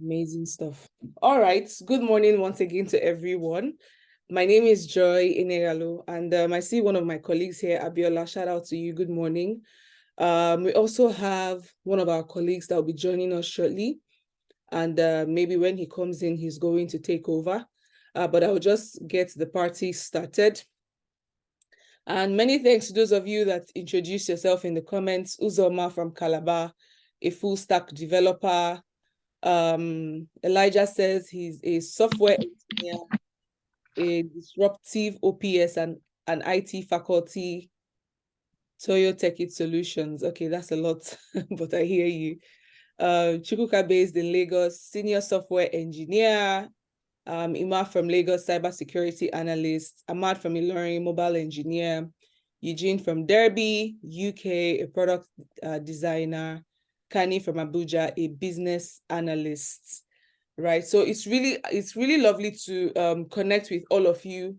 Amazing stuff. All right. Good morning once again to everyone. My name is Joy Inegalo, and I see one of my colleagues here, Abiola. Shout out to you. Good morning. We also have one of our colleagues that will be joining us shortly. And maybe when he comes in, he's going to take over. But I will just get the party started. And many thanks to those of you that introduced yourself in the comments. Uzoma from Calabar, a full stack developer. Elijah says he's a software engineer, a disruptive OPS and an IT faculty, Toyo Techit Solutions. Okay, that's a lot, but I hear you. Chukwuka based in Lagos, senior software engineer. Ima from Lagos, cybersecurity analyst. Ahmad from Ilorin, mobile engineer. Eugene from Derby, UK, a product designer. Kani from Abuja, a business analyst. Right. So it's really lovely to connect with all of you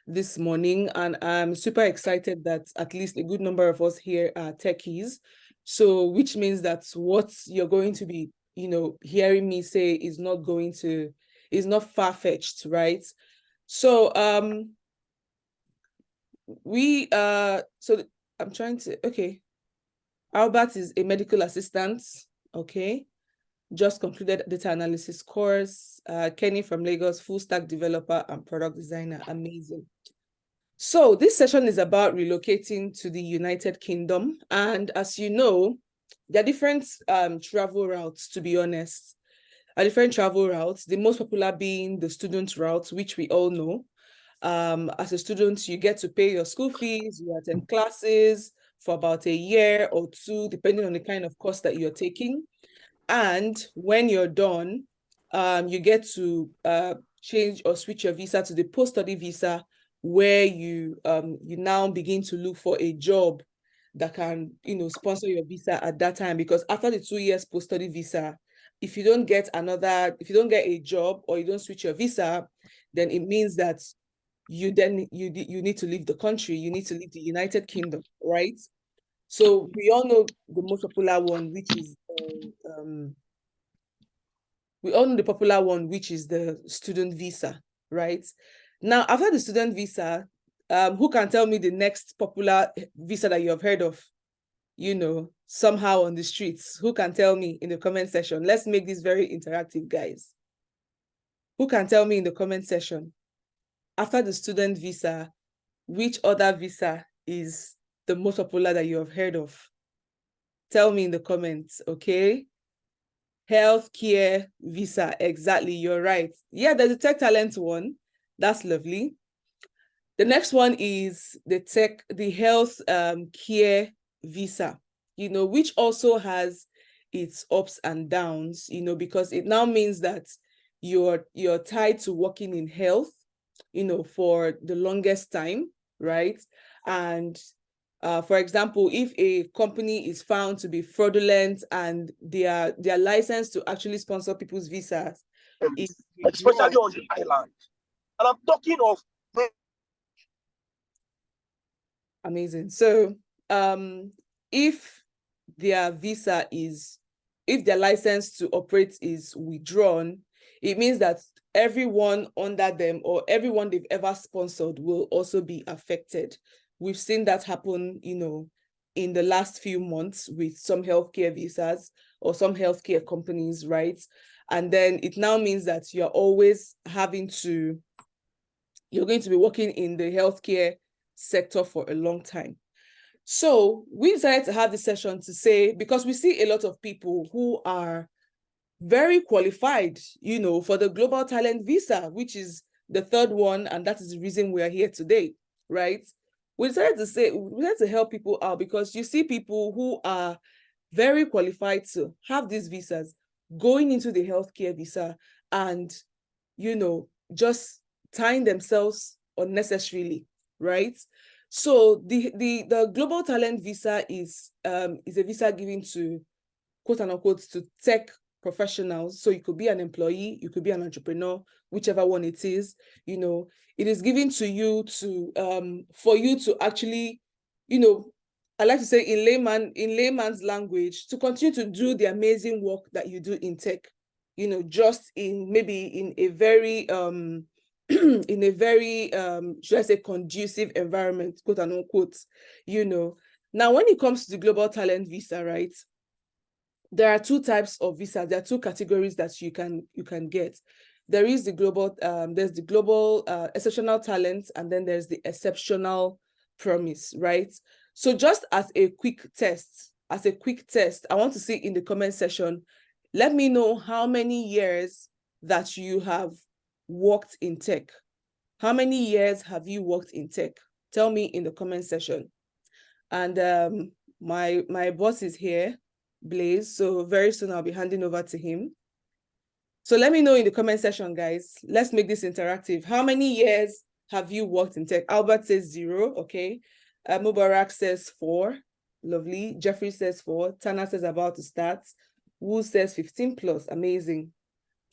this morning. And I'm super excited that at least a good number of us here are techies. So which means that what you're going to be, hearing me say is not far-fetched, right? So I'm trying to, okay. Albert is a medical assistant, okay. Just concluded data analysis course. Kenny from Lagos, full stack developer and product designer. Amazing. So this session is about relocating to the United Kingdom. And as you know, there are different travel routes, to be honest. Different travel routes, the most popular being the student route, which we all know. As a student, you get to pay your school fees, you attend classes for about a year or two, depending on the kind of course that you're taking. And when you're done, you get to change or switch your visa to the post-study visa, where you now begin to look for a job that can sponsor your visa at that time. Because after the 2 years post-study visa, if you don't get a job or you don't switch your visa, then it means that you need to leave the country. You need to leave the United Kingdom, right? So we all know the most popular one, which is the student visa, right? Now, after the student visa, who can tell me the next popular visa that you have heard of, somehow on the streets? Who can tell me in the comment section? Let's make this very interactive, guys. Who can tell me in the comment section? After the student visa, which other visa is the most popular that you have heard of? Tell me in the comments, okay? Healthcare visa, exactly, you're right. Yeah, there's a tech talent one. That's lovely. The next one is the health care visa, which also has its ups and downs, because it now means that you're tied to working in health, for the longest time, right? And for example, if a company is found to be fraudulent and their license to actually sponsor people's visas is especially on the island. And I'm talking of amazing. So if their license to operate is withdrawn, it means that everyone under them or everyone they've ever sponsored will also be affected. We've seen that happen, in the last few months with some healthcare visas or some healthcare companies, right? And then it now means that you're going to be working in the healthcare sector for a long time. So we decided to have this session to say, because we see a lot of people who are very qualified, for the global talent visa, which is the third one, and that is the reason we are here today, right? We decided to help people out because you see people who are very qualified to have these visas going into the healthcare visa and, just tying themselves unnecessarily, right? So the global talent visa is a visa given to, quote unquote, to tech professionals. So you could be an employee, you could be an entrepreneur, whichever one it is. It is given to you for you to actually, I like to say in layman's language, to continue to do the amazing work that you do in tech, just in maybe in a very in a very should I say conducive environment, quote and unquote. Now when it comes to the global talent visa, right, there are two types of visas. There are two categories that you can get. There is the global there's the global exceptional talent, and then there's the exceptional promise, right? So just as a quick test, I want to see in the comment section, let me know how many years that you have worked in tech. How many years have you worked in tech? Tell me in the comment section. And my boss is here, Blaze, so very soon I'll be handing over to him. So let me know in the comment section, guys. Let's make this interactive. How many years have you worked in tech? Albert says 0, okay. Mubarak says 4, lovely. Jeffrey says 4. Tana says about to start. Wu says 15 plus, amazing,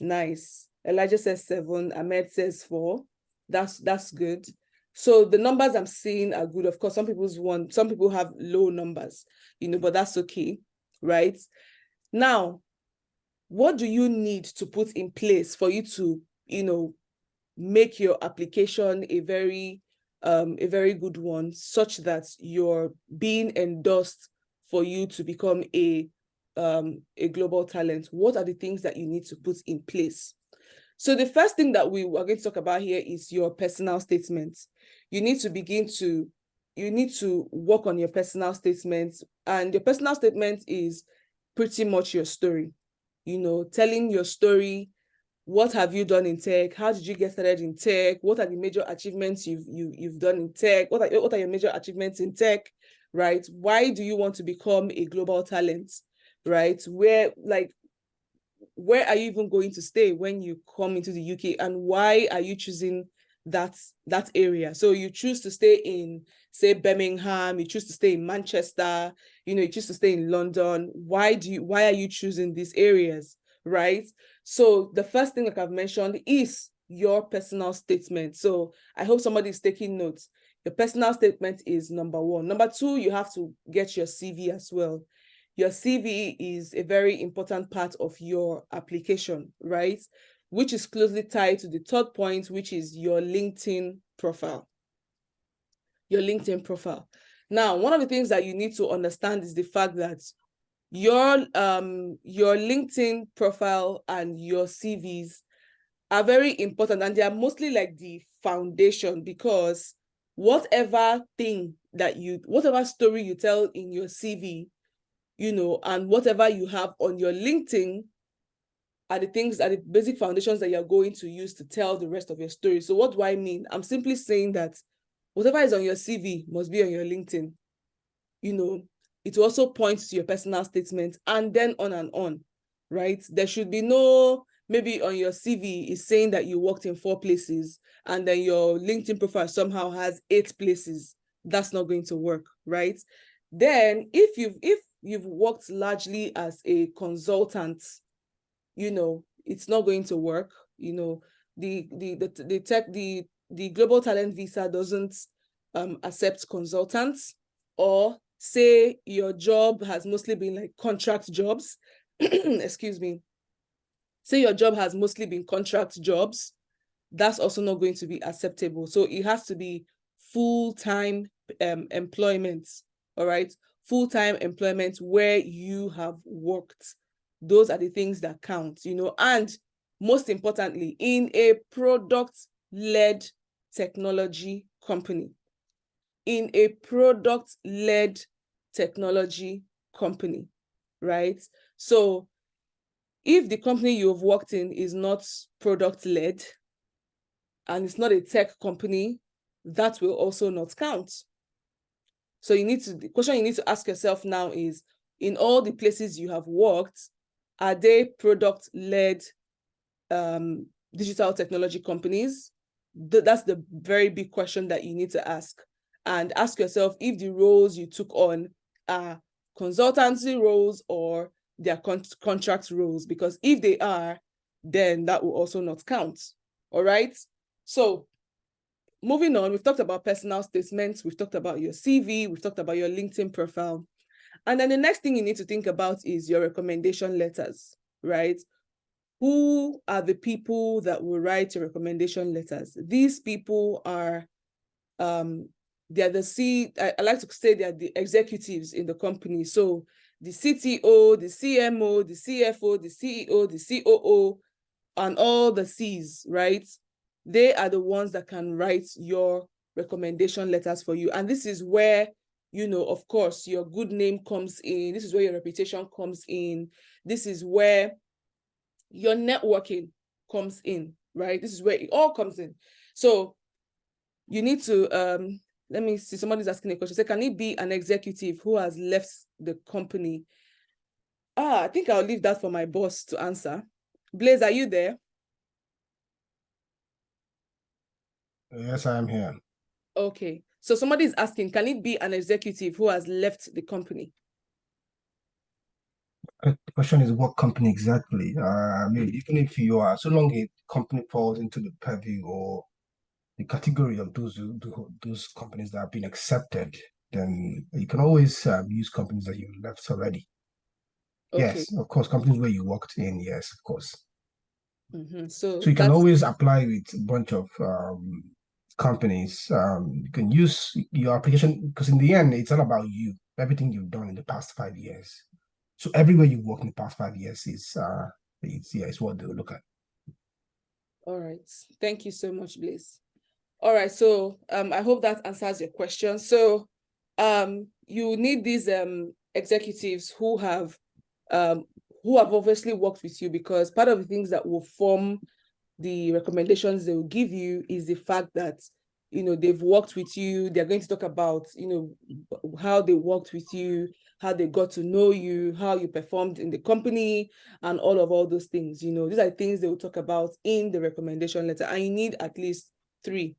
nice. Elijah says 7. Ahmed says 4. That's good. So the numbers I'm seeing are good. Of course, some people have low numbers, but that's okay, right? Now, what do you need to put in place for you to, make your application a very good one, such that you're being endorsed for you to become a global talent? What are the things that you need to put in place? So the first thing that we are going to talk about here is your personal statement. You need to work on your personal statement, and your personal statement is pretty much your story. Telling your story. What have you done in tech? How did you get started in tech? What are the major achievements you've done in tech? What are your major achievements in tech, right? Why do you want to become a global talent, right? Where are you even going to stay when you come into the UK, and why are you choosing that area? So you choose to stay in, say, Birmingham, you choose to stay in Manchester, you choose to stay in London. Why are you choosing these areas, right? So the first thing, like I've mentioned, is your personal statement. So I hope somebody is taking notes. Your personal statement is number 1. Number 2, you have to get your CV as well. Your CV is a very important part of your application, right? Which is closely tied to the third point, which is your LinkedIn profile. Your LinkedIn profile. Now, one of the things that you need to understand is the fact that your LinkedIn profile and your CVs are very important, and they are mostly like the foundation, because whatever story you tell in your CV, and whatever you have on your LinkedIn are the basic foundations that you're going to use to tell the rest of your story. So what do I mean? I'm simply saying that whatever is on your CV must be on your LinkedIn. It also points to your personal statement, and then on and on, right? There should be no, maybe on your CV is saying that you worked in 4 places, and then your LinkedIn profile somehow has 8 places. That's not going to work, right? Then if you've worked largely as a consultant, it's not going to work. The global talent visa doesn't accept consultants, or say your job has mostly been like contract jobs. Excuse me. Say your job has mostly been contract jobs, that's also not going to be acceptable. So it has to be full-time employment, all right? Full-time employment where you have worked. Those are the things that count, and most importantly, in a product-led technology company. In a product-led technology company, right? So if the company you've worked in is not product-led, and it's not a tech company, that will also not count. So the question you need to ask yourself now is, in all the places you have worked, are they product-led digital technology companies? That's the very big question that you need to ask. And ask yourself if the roles you took on are consultancy roles or they are contract roles, because if they are, then that will also not count. All right. So moving on, we've talked about personal statements, we've talked about your CV, we've talked about your LinkedIn profile. And then the next thing you need to think about is your recommendation letters, right? who are the people that will write your recommendation letters? These people are, they're the I like to say they're the executives in the company. So the CTO, the CMO, the CFO, the CEO, the COO, and all the C's, right? They are the ones that can write your recommendation letters for you. And this is where, you know, of course, your good name comes in. This is where your reputation comes in. This is where your networking comes in, right? This is where it all comes in. So you need to, let me see, somebody's asking a question. Say, can it be an executive who has left the company? I think I'll leave that for my boss to answer. Blaze, are you there? Yes, I am here. Okay. So somebody's asking, can it be an executive who has left the company? The question is what company exactly? I mean, even if you are, so long a company falls into the purview or the category of those companies that have been accepted, then you can always use companies that you left already. Okay. Yes, of course, companies where you worked in, yes, of course. So So you can that's always apply with a bunch of companies. You can use your application because in the end, it's all about you, everything you've done in the past 5 years. So everywhere you work in the past 5 years it's what they'll look at. all right. Thank you so much, Blaze. All right. So I hope that answers your question. So you need these executives who have obviously worked with you, because part of the things that will form the recommendations they will give you is the fact that, you know, they've worked with you. They're going to talk about, you know, how they worked with you, how they got to know you, how you performed in the company, and all those things. You know, these are things they will talk about in the recommendation letter, and you need at least 3.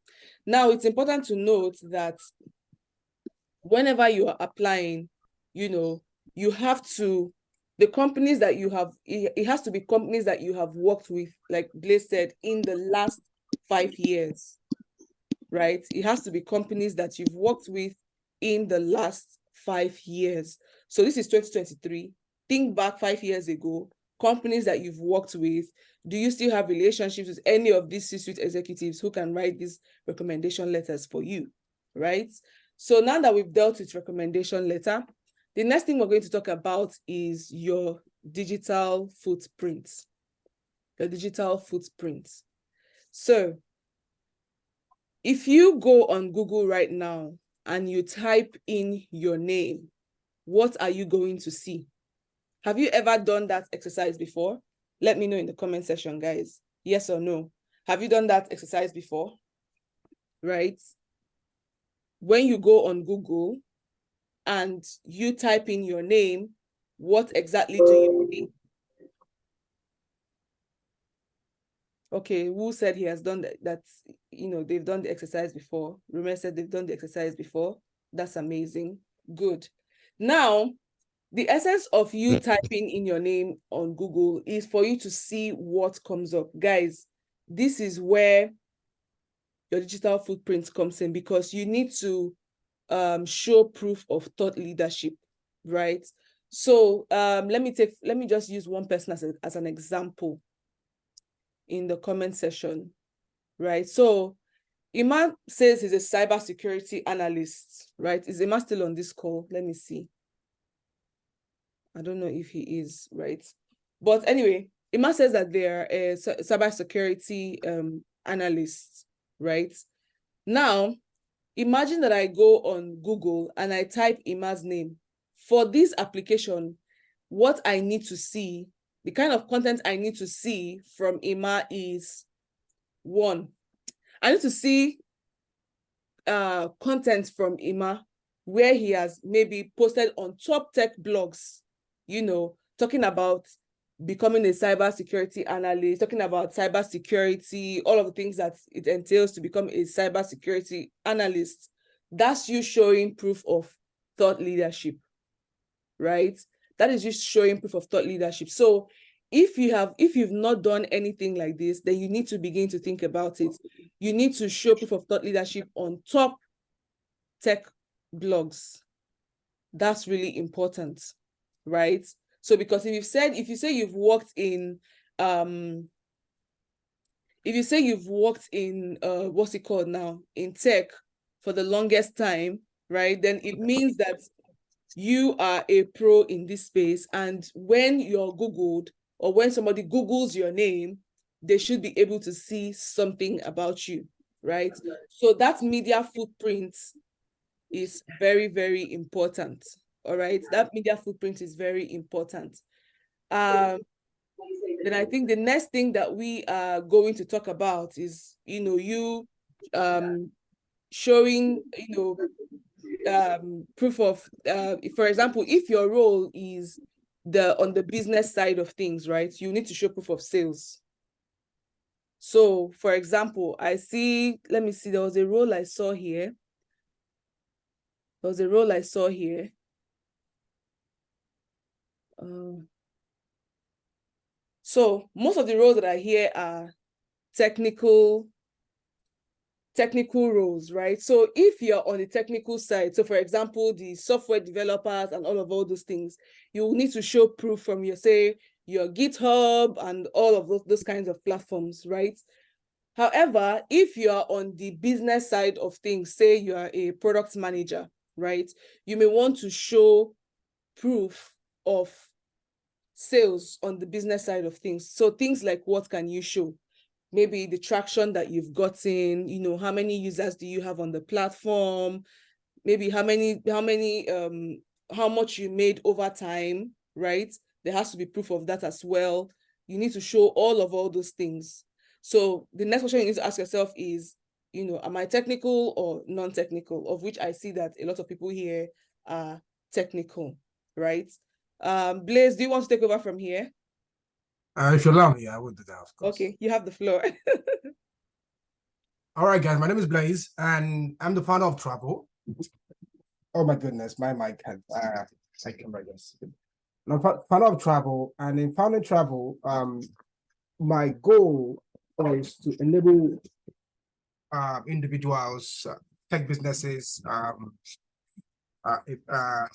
Now, it's important to note that whenever you are applying, you know, you have to, the companies that you have, it has to be companies that you have worked with, like Blaze said, in the last 5 years, right? It has to be companies that you've worked with in the last 5 years. So this is 2023. Think back 5 years ago, companies that you've worked with. Do you still have relationships with any of these C-suite executives who can write these recommendation letters for you, right? So now that we've dealt with recommendation letter, the next thing we're going to talk about is your digital footprint. Your digital footprint. So if you go on Google right now and you type in your name, what are you going to see? Have you ever done that exercise before? Let me know in the comment section, guys. Yes or no? Have you done that exercise before? Right? When you go on Google and you type in your name, what exactly do you see? Okay, Wu said he has done that, you know, they've done the exercise before. Rume said they've done the exercise before. That's amazing. Good. Now, the essence of you typing in your name on Google is for you to see what comes up. Guys, this is where your digital footprint comes in, because you need to show proof of thought leadership, right? So let me just use one person as an example in the comment section, right? So Iman says he's a cybersecurity analyst, right? Is Iman still on this call? Let me see. I don't know if he is, right? But anyway, Iman says that they're a cybersecurity analyst, right? Now, imagine that I go on Google and I type Ima's name. For this application, what I need to see, the kind of content I need to see from Ima is, 1, I need to see content from Ima where he has maybe posted on top tech blogs, you know, talking about becoming a cybersecurity analyst, talking about cybersecurity, all of the things that it entails to become a cybersecurity analyst. That's you showing proof of thought leadership, right? That is just showing proof of thought leadership. So if you've not done anything like this, then you need to begin to think about it. You need to show proof of thought leadership on top tech blogs. That's really important, right? So because if you say you've worked in if you say you've worked in what's it called now, in tech for the longest time, right, then it means that you are a pro in this space. And when you're Googled, or when somebody Googles your name, they should be able to see something about you, right? So that media footprint is very, very important. All right, that media footprint is very important. Then I think the next thing that we are going to talk about is, you showing, proof of, for example, if your role is on the business side of things, right, you need to show proof of sales. So, for example, let me see, there was a role I saw here. So most of the roles that are here are technical roles, right? So if you're on the technical side, so for example, the software developers and all those things, you will need to show proof from your GitHub and all of those kinds of platforms, right? However, if you are on the business side of things, say you are a product manager, right, you may want to show proof of sales on the business side of things. So things like, what can you show? Maybe the traction that you've gotten, how many users do you have on the platform? Maybe how much you made over time, right? There has to be proof of that as well. You need to show all those things. So the next question you need to ask yourself is, am I technical or non-technical? Of which I see that a lot of people here are technical, right? Blaze, do you want to take over from here? If you allow me, I would do that, of course. Okay, you have the floor. All right, guys, my name is Blaze, and I'm the founder of Travel. Oh my goodness, my mic had I can write this. I'm founder of Travel, and in founding Travel, my goal was to enable individuals, tech businesses,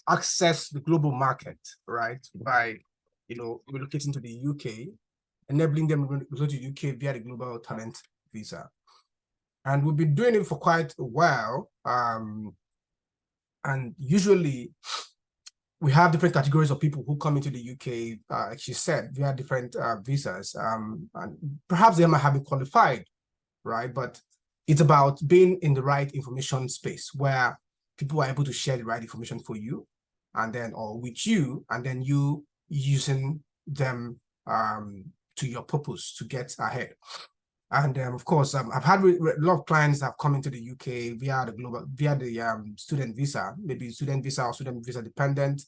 access the global market, right? By relocating to the UK, enabling them to go to UK via the Global Talent Visa. And we've been doing it for quite a while. And usually we have different categories of people who come into the UK, like she said, via different visas. And perhaps they might have been qualified, right? But it's about being in the right information space where people are able to share the right information for you, and then, or with you, and then you using them to your purpose to get ahead. And of course, I've had a lot of clients that have come into the UK via the student visa, maybe student visa or student visa dependent,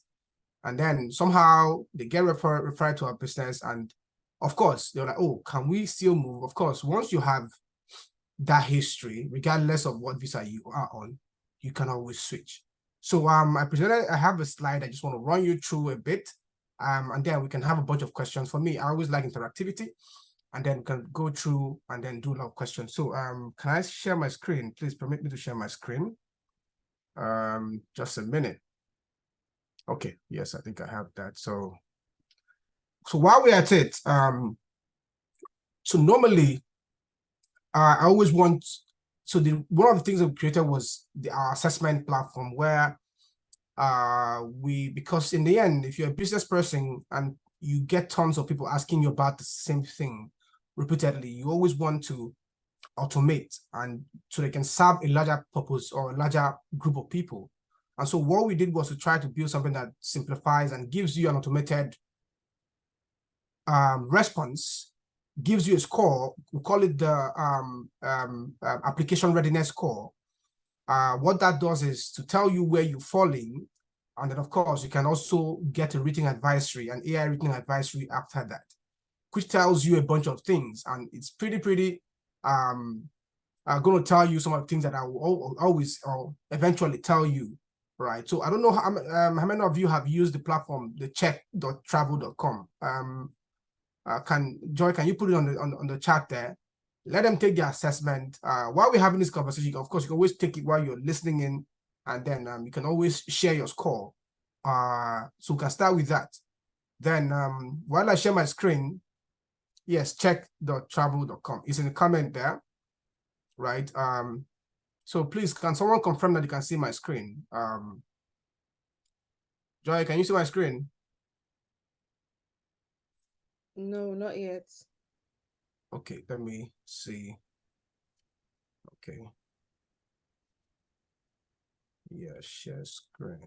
and then somehow they get referred to our business, and of course they're like, oh, can we still move? Of course, once you have that history, regardless of what visa you are on, you can always switch. So I have a slide I just want to run you through a bit, and then we can have a bunch of questions. For me, I always like interactivity, and then we can go through and then do a lot of questions. So can I share my screen? Please permit me to share my screen. Just a minute. Okay, yes, I think I have that. So while we're at it, so normally I always want, so one of the things that we created was our assessment platform where because in the end, if you're a business person and you get tons of people asking you about the same thing repeatedly, you always want to automate, and so they can serve a larger purpose or a larger group of people. And so what we did was to try to build something that simplifies and gives you an automated response, gives you a score. We call it the application readiness score. What that does is to tell you where you're falling, and then of course you can also get a written advisory, an AI written advisory after that, which tells you a bunch of things, and it's pretty going to tell you some of the things that I will always or eventually tell you, right? So I don't know how many of you have used the platform, the check.travel.com. Joy, can you put it on the chat there? Let them take their assessment. While we're having this conversation, of course, you can always take it while you're listening in, and then you can always share your score. So we can start with that. Then while I share my screen, Yes, check.travel.com. It's in the comment there, right? So please, can someone confirm that you can see my screen? Joy, can you see my screen? No, not yet. Okay, let me see. Okay. Yeah, share screen.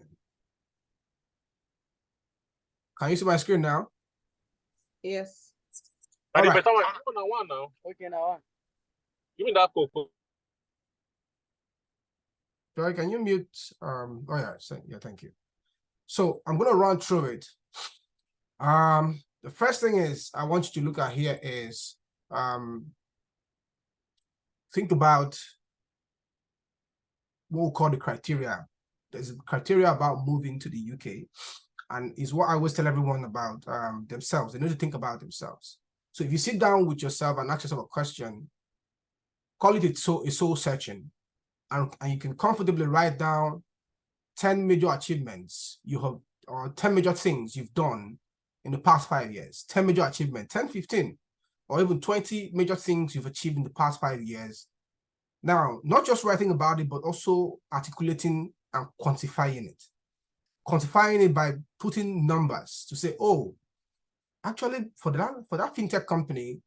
Can you see my screen now? Yes. All right. Better one now. Okay, now one. Give me that cocoa. Joy, can you mute? Oh yeah, yeah, thank you. So I'm gonna run through it. The first thing is I want you to look at here is think about what we call the criteria. There's a criteria about moving to the UK, and is what I always tell everyone about themselves. They need to think about themselves. So if you sit down with yourself and ask yourself a question, call it a soul searching, and you can comfortably write down 10 major achievements you have, or 10 major things you've done in the past 5 years, 10 major achievements, 10, 15, or even 20 major things you've achieved in the past 5 years. Now, not just writing about it, but also articulating and quantifying it. Quantifying it by putting numbers to say, oh, actually, for that fintech company,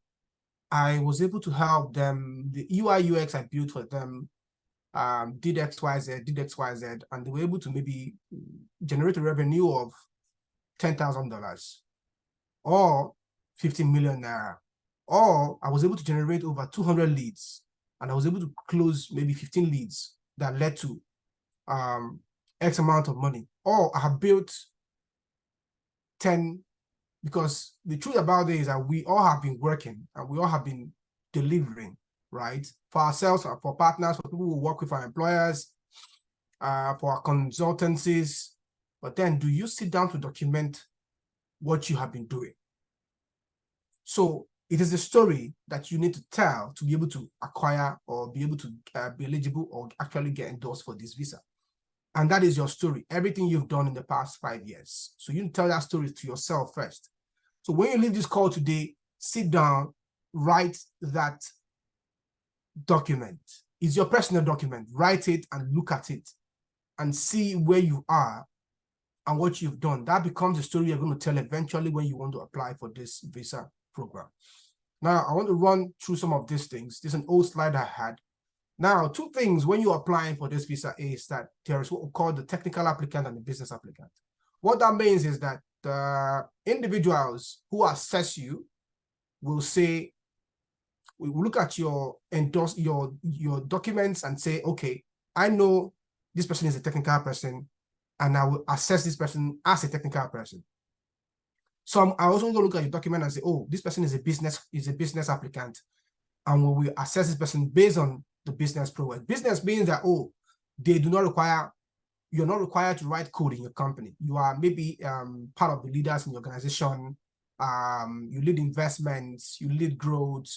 I was able to help them. The UI UX I built for them did XYZ, and they were able to maybe generate a revenue of $10,000 or 15 million naira. Or I was able to generate over 200 leads, and I was able to close maybe 15 leads that led to X amount of money. Or I have built 10, because the truth about it is that we all have been working and we all have been delivering, right? For ourselves, for partners, for people who work with our employers, for our consultancies. But then do you sit down to document what you have been doing? So it is the story that you need to tell to be able to acquire or be able to be eligible or actually get endorsed for this visa. And that is your story, everything you've done in the past 5 years. So you need to tell that story to yourself first. So when you leave this call today, sit down, write that document. It's your personal document. Write it and look at it and see where you are and what you've done. That becomes the story you're going to tell eventually when you want to apply for this visa program. Now, I want to run through some of these things. This is an old slide I had. Now, 2 things when you're applying for this visa is that there is what we call the technical applicant and the business applicant. What that means is that the individuals who assess you will say, we will look at your documents and say, okay, I know this person is a technical person, and I will assess this person as a technical person. So I also going to look at your document and say, oh, this person is a business applicant, and we will assess this person based on the business profile. Business means that, oh, they do not require, you're not required to write code in your company. You are maybe part of the leaders in the organization. You lead investments, you lead growth,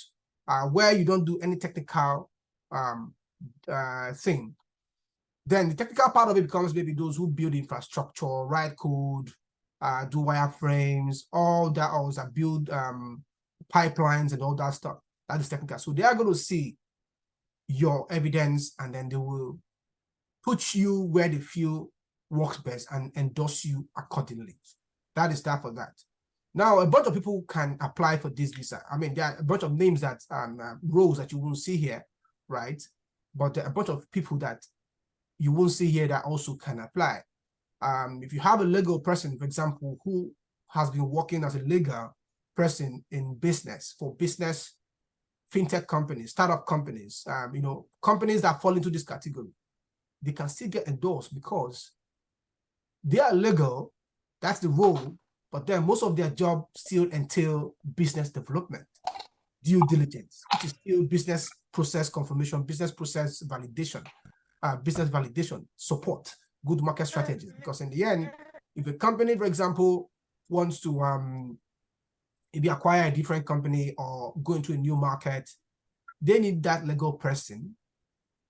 where you don't do any technical thing. Then the technical part of it becomes maybe those who build infrastructure, write code, do wireframes, all that, also build pipelines and all that stuff. That is technical. So they are going to see your evidence, and then they will put you where they feel works best and endorse you accordingly. That is that for that. Now, a bunch of people can apply for this visa. I mean, there are a bunch of names that roles that you won't see here, right? But there are a bunch of people that you won't see here that also can apply. If you have a legal person, for example, who has been working as a legal person in business, for business, fintech companies, startup companies, companies that fall into this category, they can still get endorsed because they are legal. That's the role, but then most of their job still entail business development, due diligence, which is still business process confirmation, business process validation, business validation, support, good market strategies. Because in the end, if a company, for example, wants to maybe acquire a different company or go into a new market, they need that legal person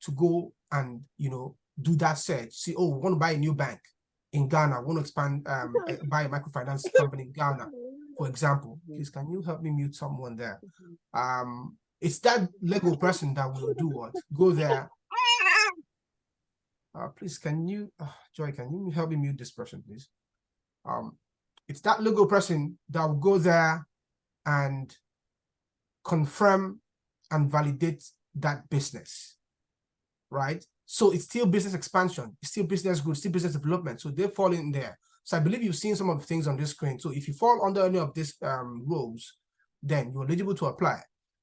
to go and do that search. See, oh, we want to buy a new bank in Ghana, we want to expand, buy a microfinance company in Ghana. For example, please, can you help me mute someone there? It's that Lego person that will do what? Go there. Please, can you, Joy, can you help me mute this person, please? It's that Lego person that will go there and confirm and validate that business, right? So it's still business expansion, it's still business growth, still business development. So they fall in there. So I believe you've seen some of the things on this screen. So if you fall under any of these roles, then you're eligible to apply.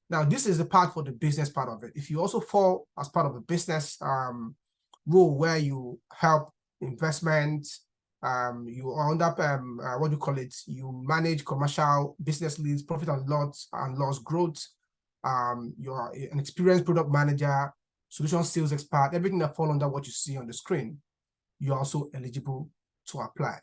Now, this is the part for the business part of it. If you also fall as part of a business role where you help investment, you are under what do you call it? You manage commercial business leads, profit and loss growth. You're an experienced product manager, solution sales expert, everything that falls under what you see on the screen, you're also eligible to apply.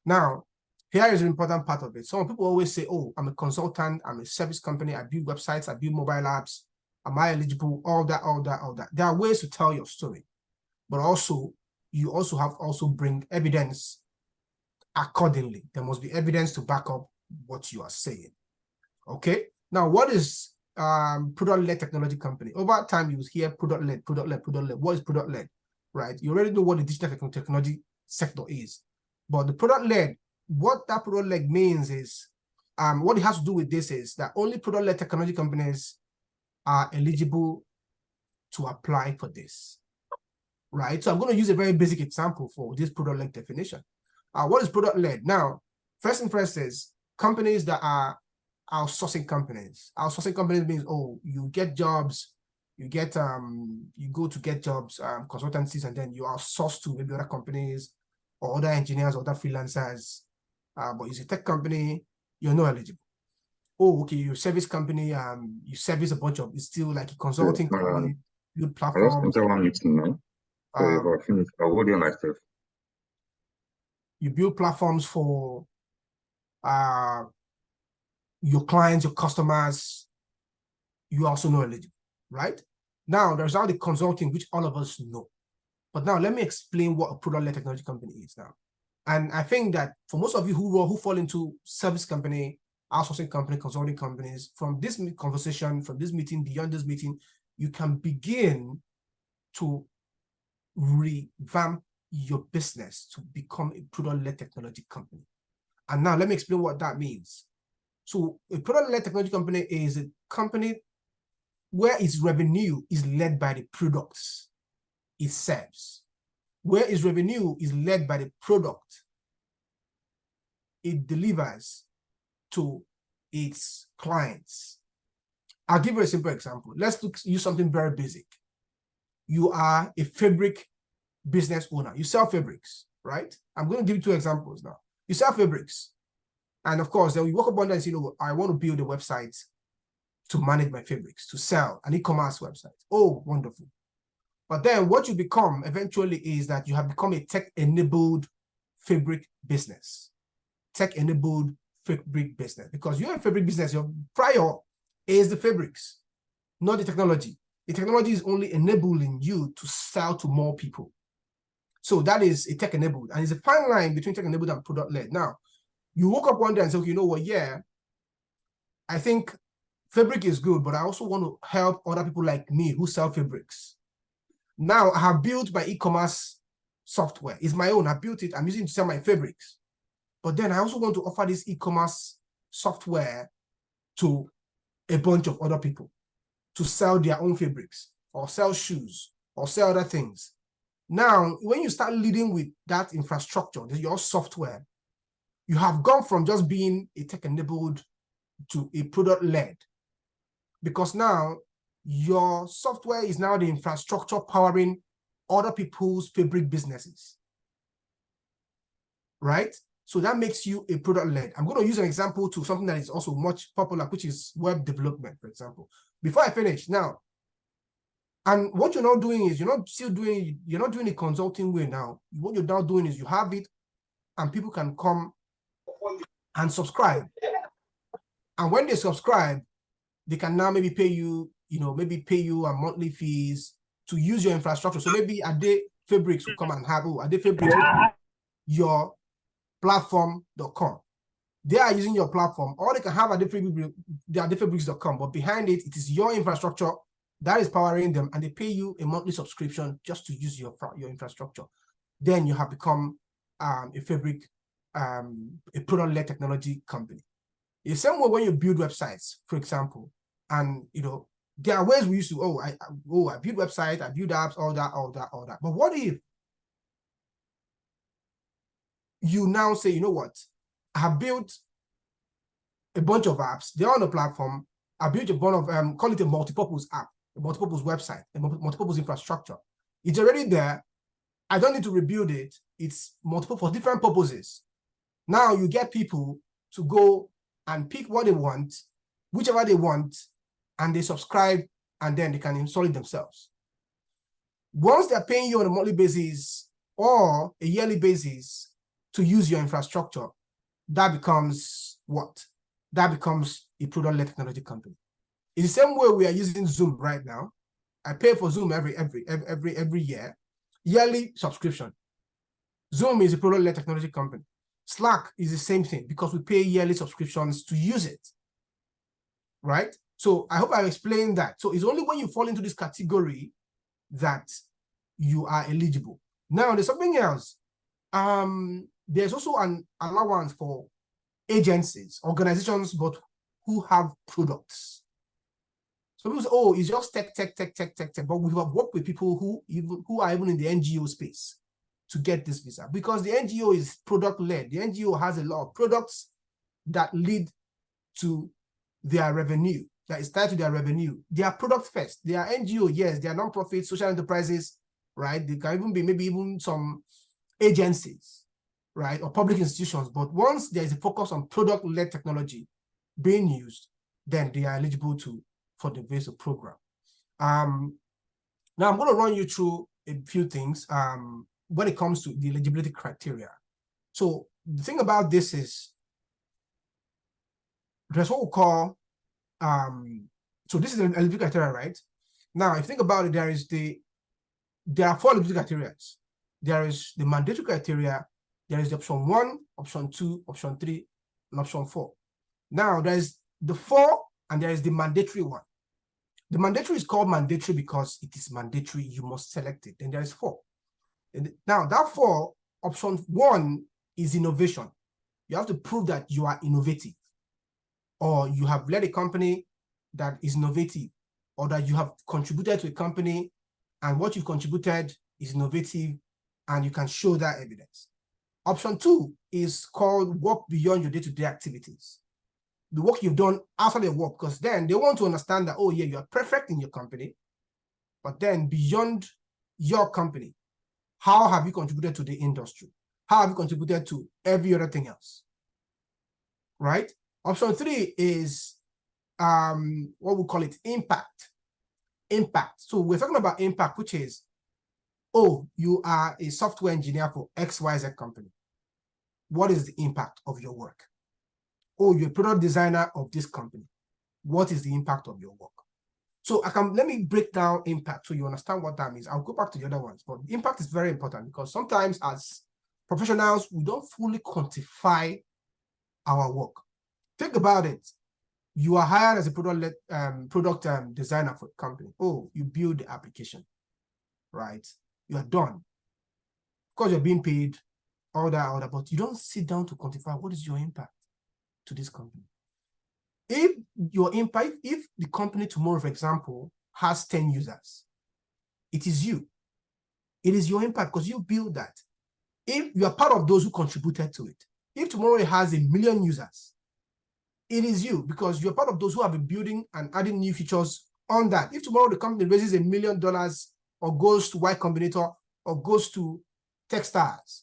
Now, here is an important part of it. Some people always say, oh, I'm a consultant, I'm a service company, I build websites, I build mobile apps. Am I eligible? All that. There are ways to tell your story, but also, you also have to bring evidence accordingly. There must be evidence to back up what you are saying. Okay. Now, what is product-led technology company? Over time, you will hear product-led. What is product-led? Right? You already know what the digital technology sector is. But the product-led, what that product-led means is, what it has to do with this is that only product-led technology companies are eligible to apply for this. Right? So I'm going to use a very basic example for this product-led definition. What is product-led? Now, first and first is companies that are outsourcing companies. Outsourcing companies means, oh, you get jobs, you go to get jobs, consultancies, and then you outsource to maybe other companies or other engineers or other freelancers. But it's a tech company, you're not eligible. Oh, okay, your service company, you service a bunch of, it's still like a consulting company, build platforms. I just enter one meeting now. So if I finish, I'll hold you myself. You build platforms for your clients, your customers, you also know eligible, right? Now, there's now the consulting, which all of us know. But now let me explain what a product-led technology company is now. And I think that for most of you who fall into service company, outsourcing company, consulting companies, from this conversation, from this meeting, beyond this meeting, you can begin to revamp your business to become a product-led technology company. And now let me explain what that means. So a product-led technology company is a company where its revenue is led by the products it serves, where its revenue is led by the product it delivers to its clients. I'll give you a simple example. Let's use something very basic. You are a fabric business owner. You sell fabrics, right? I'm going to give you two examples now. You sell fabrics. And of course, then you walk up on that and say, no, I want to build a website to manage my fabrics, to sell an e-commerce website. Oh, wonderful. But then what you become eventually is that you have become a tech-enabled fabric business. Tech-enabled fabric business. Because you're a fabric business, your prior is the fabrics, not the technology. The technology is only enabling you to sell to more people. So that is a tech-enabled. And it's a fine line between tech-enabled and product-led. Now, you woke up one day and say, okay, you know what, yeah, I think fabric is good, but I also want to help other people like me who sell fabrics. Now I have built my e-commerce software. It's my own. I built it. I'm using it to sell my fabrics. But then I also want to offer this e-commerce software to a bunch of other people to sell their own fabrics or sell shoes or sell other things. Now, when you start leading with that infrastructure, your software, you have gone from just being a tech-enabled to a product-led. Because now your software is now the infrastructure powering other people's fabric businesses, right? So that makes you a product-led. I'm going to use an example to something that is also much popular, which is web development, for example. Before I finish now, and what you're not doing is you're not doing a consulting way now. What you're now doing is you have it and people can come and subscribe. And when they subscribe, they can now maybe pay you, maybe pay you a monthly fees to use your infrastructure. So maybe Ade Fabrics will come and have, Ade Fabrics, your platform.com. They are using your platform, or they can have a different, they are differentbricks.com, but behind it, it is your infrastructure that is powering them, and they pay you a monthly subscription just to use your infrastructure. Then you have become a Fabric, a product-led technology company. In the same way, when you build websites, for example, and there are ways we used to, I build websites, I build apps, all that. But what if you now say, you know what? I have built a bunch of apps, they're on the platform. I built a bunch of, call it a multipurpose app, a multipurpose website, a multipurpose infrastructure. It's already there. I don't need to rebuild it. It's multiple for different purposes. Now you get people to go and pick what they want, whichever they want, and they subscribe, and then they can install it themselves. Once they're paying you on a monthly basis or a yearly basis to use your infrastructure, that becomes what? That becomes a product-led technology company. In the same way we are using Zoom right now. I pay for Zoom every year, yearly subscription. Zoom is a product-led technology company. Slack is the same thing because we pay yearly subscriptions to use it, right? So I hope I explained that. So it's only when you fall into this category that you are eligible. Now there's something else. There's also an allowance for agencies, organizations, but who have products. So people say, oh, it's just tech. But we have worked with people who are even in the NGO space to get this visa, because the NGO is product-led. The NGO has a lot of products that lead to their revenue, that is tied to their revenue. They are product first. They are NGO, yes, they are non-profit social enterprises, right? They can even be maybe even some agencies, right, or public institutions. But once there is a focus on product-led technology being used, then they are eligible for the visa program. Now I'm going to run you through a few things when it comes to the eligibility criteria. So the thing about this is there's what we call so this is the eligibility criteria, right? Now, if you think about it, there are 4 eligibility criteria. There is the mandatory criteria, there is the option 1, option 2, option 3, and option 4. Now, there is the 4 and there is the mandatory one. The mandatory is called mandatory because it is mandatory, you must select it. Then there is 4. And now that 4, option 1 is innovation. You have to prove that you are innovative, or you have led a company that is innovative, or that you have contributed to a company and what you've contributed is innovative and you can show that evidence. Option 2 is called work beyond your day-to-day activities. The work you've done outside your work, because then they want to understand that, oh yeah, you're perfect in your company, but then beyond your company, how have you contributed to the industry? How have you contributed to every other thing else, right? Option 3 is what we call it impact. Impact. So we're talking about impact, which is, oh, you are a software engineer for XYZ company. What is the impact of your work? Oh, you're a product designer of this company. What is the impact of your work? So let me break down impact so you understand what that means. I'll go back to the other ones, but impact is very important because sometimes as professionals, we don't fully quantify our work. Think about it. You are hired as a product designer for a company. Oh, you build the application, right? You are done. Of course, you're being paid, all that, but you don't sit down to quantify what is your impact to this company. If your impact, if the company tomorrow, for example, has 10 users, it is you. It is your impact because you build that. If you are part of those who contributed to it, if tomorrow it has 1 million users, it is you because you're part of those who have been building and adding new features on that. If tomorrow the company raises $1 million or goes to Y Combinator or goes to Techstars,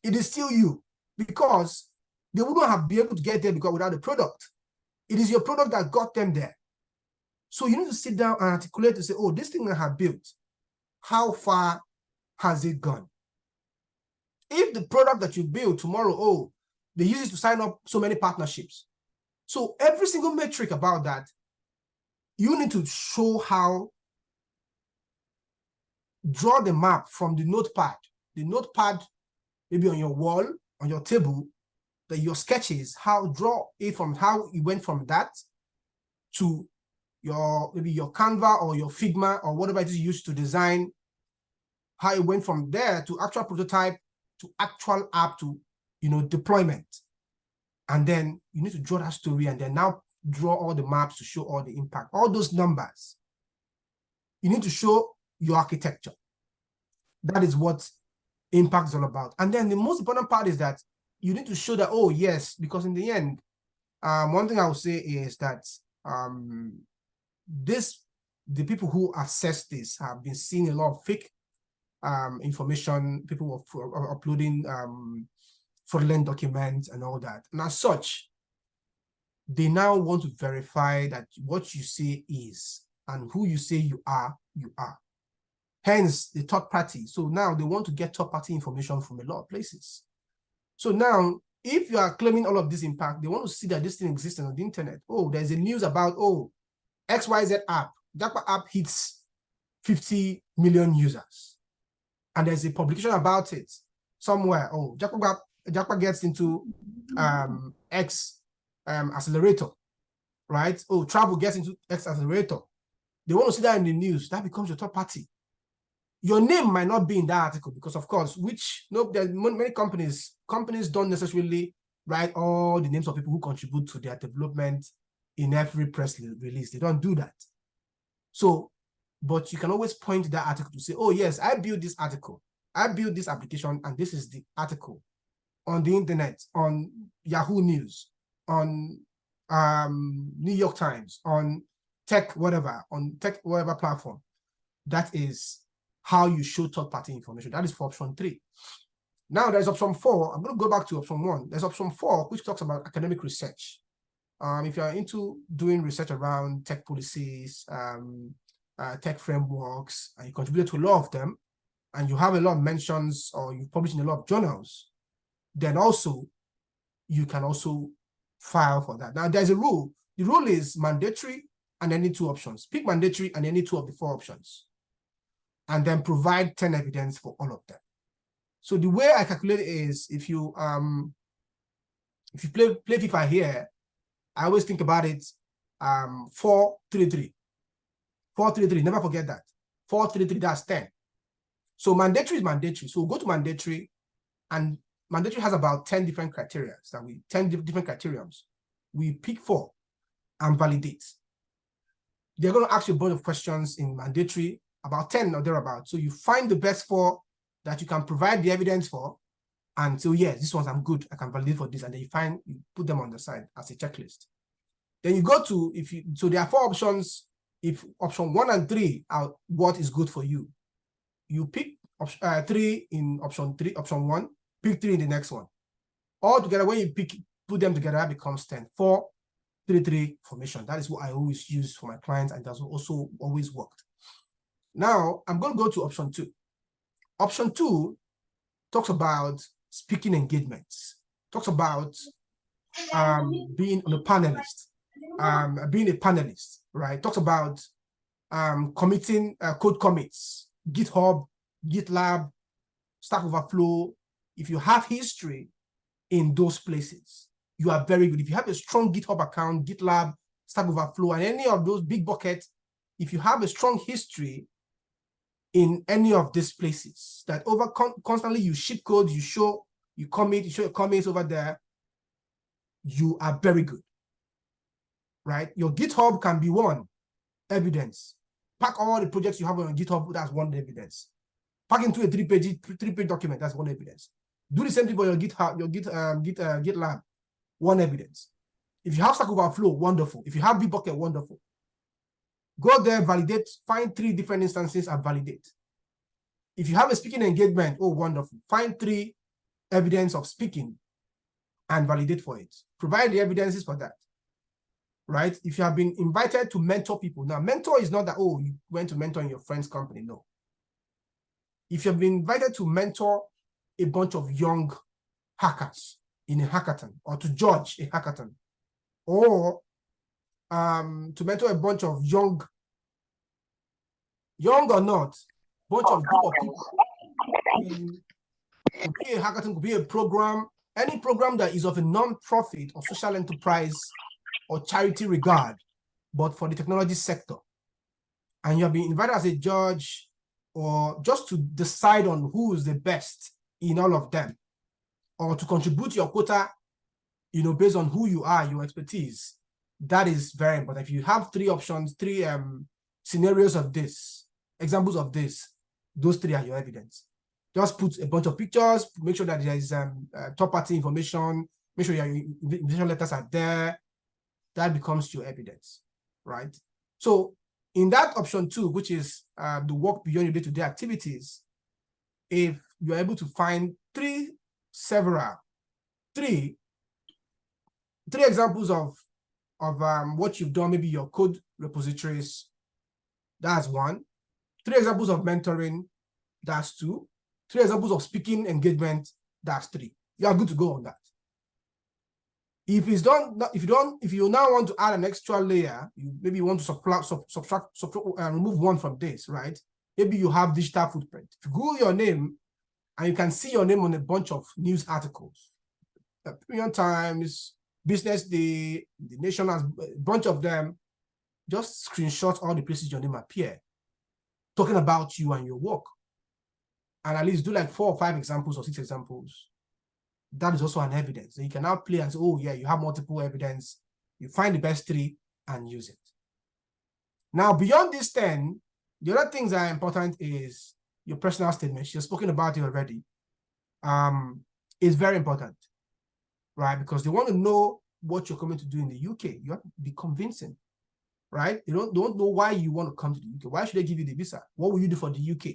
it is still you because they wouldn't have been able to get there without the product. It is your product that got them there. So you need to sit down and articulate to say, oh, this thing I have built, how far has it gone? If the product that you build tomorrow, oh, they use it to sign up so many partnerships. So every single metric about that, you need to show how, draw the map from the notepad maybe on your wall, on your table, your sketches, draw it from how you went from that to maybe your Canva or your Figma or whatever it is you used to design, how it went from there to actual prototype to actual app to deployment. And then you need to draw that story and then now draw all the maps to show all the impact, all those numbers. You need to show your architecture. That is what impact is all about. And then the most important part is that you need to show that, oh yes, because in the end, one thing I would say is that the people who assess this have been seeing a lot of fake information, people are uploading fraudulent documents and all that. And as such, they now want to verify that what you say is, and who you say you are, you are. Hence, the third party. So now they want to get third party information from a lot of places. So now, if you are claiming all of this impact, they want to see that this thing exists on the internet. Oh, there's a news about, oh, XYZ app. Japa app hits 50 million users. And there's a publication about it somewhere. Oh, Japa gets into X accelerator, right? Oh, travel gets into X accelerator. They want to see that in the news. That becomes your third party. Your name might not be in that article because, of course, there's many companies don't necessarily write all the names of people who contribute to their development in every press release. They don't do that. So, but you can always point to that article to say, oh yes, I built this article. I built this application, and this is the article on the internet, on Yahoo News, on New York Times, on tech whatever platform. That is how you show third-party information. That is for option 3. Now there's option 4. I'm going to go back to option 1. There's option 4, which talks about academic research. If you're into doing research around tech policies, tech frameworks, and you contribute to a lot of them, and you have a lot of mentions or you publish in a lot of journals, then also you can also file for that. Now there's a rule. The rule is mandatory and any 2 options. Pick mandatory and any 2 of the 4 options. And then provide 10 evidence for all of them. So the way I calculate it is if you play FIFA here, I always think about it 4-3-3. 4-3-3, never forget that. 4-3-3, that's 10. So mandatory is mandatory. So we'll go to mandatory, and mandatory has about 10 different criteria. 10 different criterions. We pick 4 and validate. They're going to ask you a bunch of questions in mandatory, about 10 or thereabouts. So you find the best 4 that you can provide the evidence for, and so yes, this ones I'm good, I can validate for this, and then you put them on the side as a checklist. Then you go to, so there are 4 options. If option 1 and 3 are what is good for you, you pick 3 in option 1, pick 3 in the next one. All together, when you put them together, that becomes 10. 4-3-3 formation. That is what I always use for my clients, and that's also always worked. Now, I'm going to go to option 2. Option 2 talks about speaking engagements, talks about being a panelist, right? Talks about committing code commits, GitHub, GitLab, Stack Overflow. If you have history in those places, you are very good. If you have a strong GitHub account, GitLab, Stack Overflow, and any of those big buckets, if you have a strong history in any of these places, that constantly you ship code, you show your comments over there, you are very good, right? Your GitHub can be one evidence. Pack all the projects you have on GitHub, that's one evidence. Pack into a three-page document, that's one evidence. Do the same thing for your GitLab, one evidence. If you have Stack Overflow, wonderful. If you have Bitbucket, wonderful. Go there, validate, find 3 different instances and validate. If you have a speaking engagement, oh, wonderful. Find 3 evidence of speaking and validate for it. Provide the evidences for that, right? If you have been invited to mentor people, now mentor is not that, oh, you went to mentor in your friend's company, no. If you've been invited to mentor a bunch of young hackers in a hackathon, or to judge a hackathon, or to mentor a bunch of young or not, bunch of group of people. Could be a hackathon, could be a program, any program that is of a non-profit or social enterprise or charity regard, but for the technology sector, and you're being invited as a judge or just to decide on who is the best in all of them, or to contribute your quota, based on who you are, your expertise, that is very important. If you have three options, three scenarios of this, examples of this, those three are your evidence. Just put a bunch of pictures, make sure that there is third-party information, make sure your invitation letters are there. That becomes your evidence, right? So in that option 2, which is the work beyond your day-to-day activities, if you're able to find three examples of what you've done, maybe your code repositories, that's 1. 3 examples of mentoring, that's 2. 3 examples of speaking engagement, that's 3. You are good to go on that. If it's done, if you now want to add an extra layer, maybe you want to subtract, remove one from this, right? Maybe you have digital footprint. If you Google your name, and you can see your name on a bunch of news articles, the Premium Times, Business Day, The Nation, has a bunch of them. Just screenshot all the places your name appear, talking about you and your work, and at least do like 4 or 5 examples or 6 examples. That is also an evidence. So you can now play and say, oh yeah, you have multiple evidence. You find the best 3 and use it. Now, beyond these 10, the other things that are important is your personal statement. You've spoken about it already. It's very important, right? Because they want to know what you're coming to do in the UK. You have to be convincing, right? They don't know why you want to come to the UK. Why should they give you the visa? What will you do for the UK,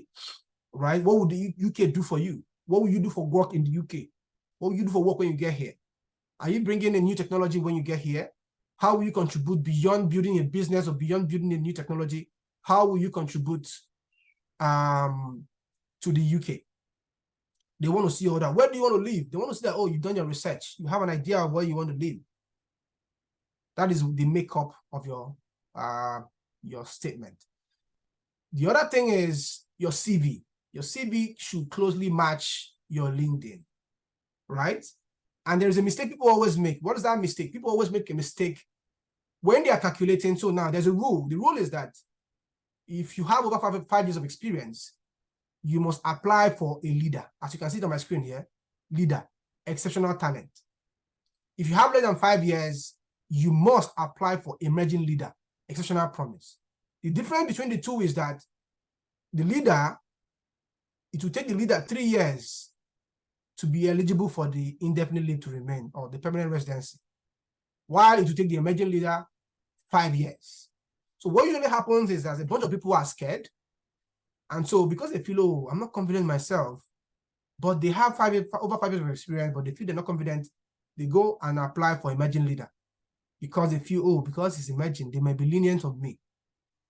right? What would the UK do for you? What will you do for work in the UK? What will you do for work when you get here? Are you bringing a new technology when you get here? How will you contribute beyond building a business or beyond building a new technology? How will you contribute to the UK? They want to see all that. Where do you want to live? They want to see that, oh, you've done your research. You have an idea of where you want to live. That is the makeup of your statement. The other thing is your CV. Your CV should closely match your LinkedIn, right? And there's a mistake people always make. What is that mistake? People always make a mistake when they are calculating. So now there's a rule. The rule is that if you have over 5 years of experience, you must apply for a leader. As you can see on my screen here, leader, exceptional talent. If you have less than 5 years, you must apply for emerging leader, exceptional promise. The difference between the two is that the leader, it will take the leader 3 years to be eligible for the indefinite leave to remain or the permanent residency, while it will take the emerging leader 5 years. So what usually happens is that a bunch of people are scared. And so because they feel, oh, I'm not confident in myself, but they have over 5 years of experience, but they feel they're not confident, they go and apply for emerging leader because they feel, oh, because it's emerging, they might be lenient on me.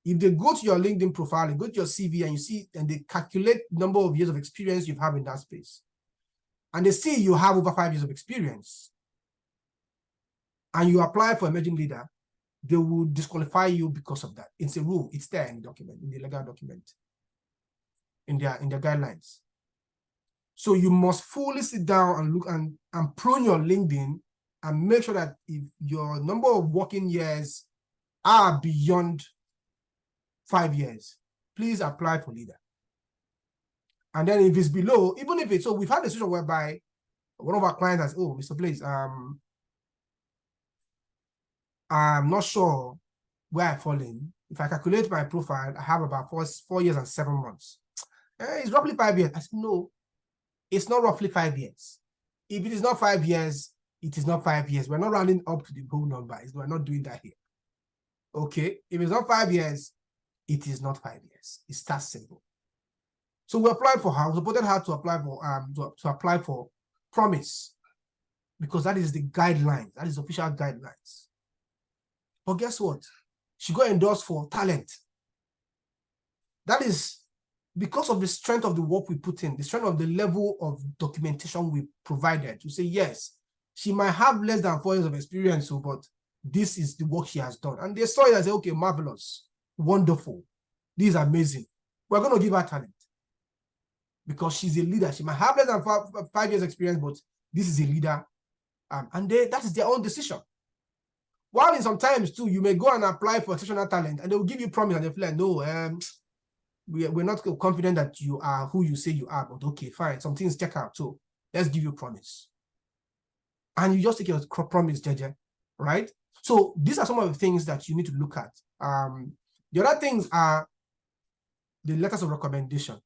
If they go to your LinkedIn profile, they go to your CV and you see, and they calculate the number of years of experience you have in that space, and they see you have over 5 years of experience, and you apply for emerging leader, they will disqualify you because of that. It's a rule. It's there in the document, in the legal document, in their guidelines. So you must fully sit down and look and prune your LinkedIn and make sure that if your number of working years are beyond 5 years, please apply for leader. And then if it's below, even if it's, so we've had a situation whereby one of our clients has, oh, Mr. Blaze, I'm not sure where I fall in. If I calculate my profile, I have about 4 years and 7 months. It's roughly 5 years. I said, no, it's not roughly 5 years. If it is not 5 years, it is not 5 years. We're not rounding up to the whole number. We're not doing that here. Okay, if it's not 5 years, it is not 5 years. It's that simple. So we applied for her. We supported her to apply for promise, because that is the guidelines. That is official guidelines. But guess what? She got endorsed for talent. That is because of the strength of the work we put in, the strength of the level of documentation we provided to say, yes, she might have less than 4 years of experience, but this is the work she has done. And they saw it and said, okay, marvelous, wonderful, this is amazing. We're going to give her talent because she's a leader. She might have less than 5 years experience, but this is a leader, and that is their own decision. While in sometimes too, you may go and apply for exceptional talent, and they will give you promise, and they feel like, no, we're not confident that you are who you say you are, but okay, fine, some things check out, so let's give you promise. And you just take your promise, JJ, right? So these are some of the things that you need to look at. The other things are the letters of recommendation.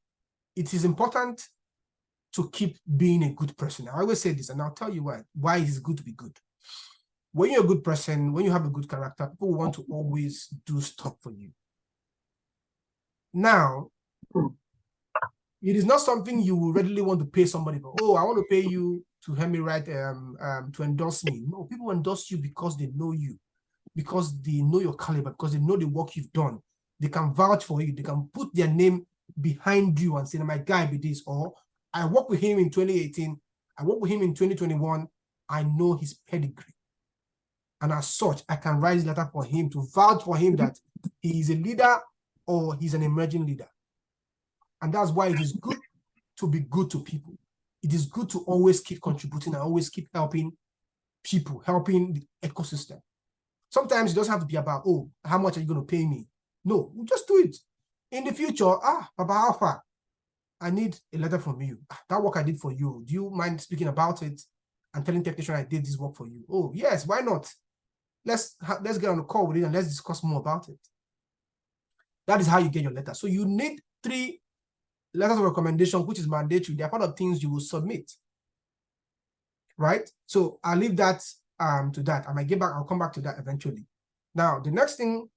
It is important to keep being a good person. I always say this, and I'll tell you why it is good to be good. When you're a good person, when you have a good character, people want to always do stuff for you. Now, it is not something you will readily want to pay somebody for. Oh, I want to pay you to help me write, to endorse me. No, people endorse you because they know you, because they know your caliber, because they know the work you've done. They can vouch for you. They can put their name behind you and say, my guy be this, or I worked with him in 2018. I worked with him in 2021. I know his pedigree. And as such, I can write a letter for him to vouch for him that he is a leader or he's an emerging leader. And that's why it is good to be good to people. It is good to always keep contributing and always keep helping people, helping the ecosystem. Sometimes it doesn't have to be about, oh, how much are you going to pay me? No, we just do it. In the future, Papa Alpha, I need a letter from you. That work I did for you, do you mind speaking about it and telling technician I did this work for you? Oh, yes, why not? Let's get on a call with it and let's discuss more about it. That is how you get your letter. So you need 3 letters of recommendation, which is mandatory. They're part of things you will submit, right? So I'll leave that to that. I'll come back to that eventually. Now, the next thing,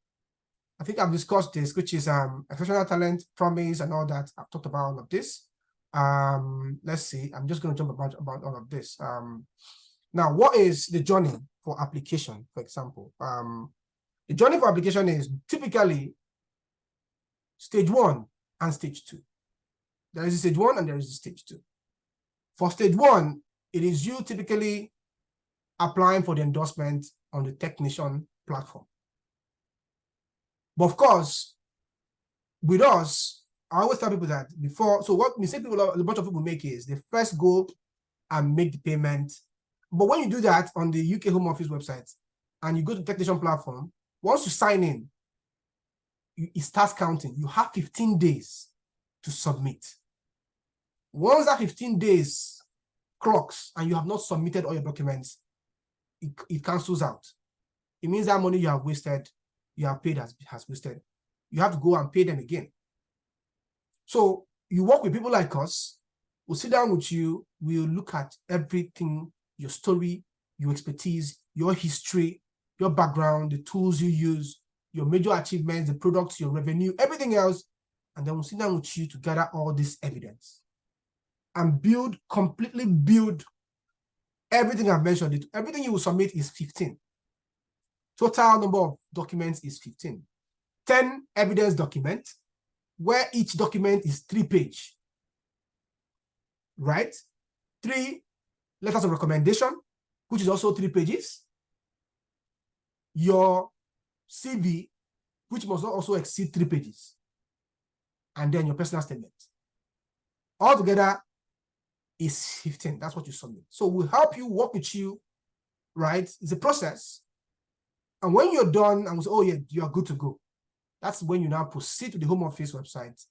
I think I've discussed this, which is exceptional talent, promise, and all that. I've talked about all of this. Let's see. I'm just going to jump about all of this. Now, what is the journey for application, for example? The journey for application is typically stage 1 and stage 2. There is a stage 1 and there is a stage 2. For stage 1, it is you typically applying for the endorsement on the technician platform. But of course, with us, I always tell people that before, so what mistake a bunch of people make is they first go and make the payment. But when you do that on the UK Home Office website and you go to the technician platform, once you sign in, it starts counting. You have 15 days to submit. Once that 15 days clocks and you have not submitted all your documents, it cancels out. It means that money you have wasted, you have paid has wasted. You have to go and pay them again. So you work with people like us, we'll sit down with you, we'll look at everything, your story, your expertise, your history, your background, the tools you use, your major achievements, the products, your revenue, everything else. And then we'll sit down with you to gather all this evidence and completely build everything I've mentioned. Everything you will submit is 15. Total number of documents is 15. 10 evidence documents, where each document is 3-page, right? 3 letters of recommendation, which is also 3 pages. Your CV, which must not also exceed 3 pages. And then your personal statement. Altogether is 15. That's what you submit. So we'll help you, work with you, right? It's a process. And when you're done and we say, oh yeah, you are good to go. That's when you now proceed to the Home Office website,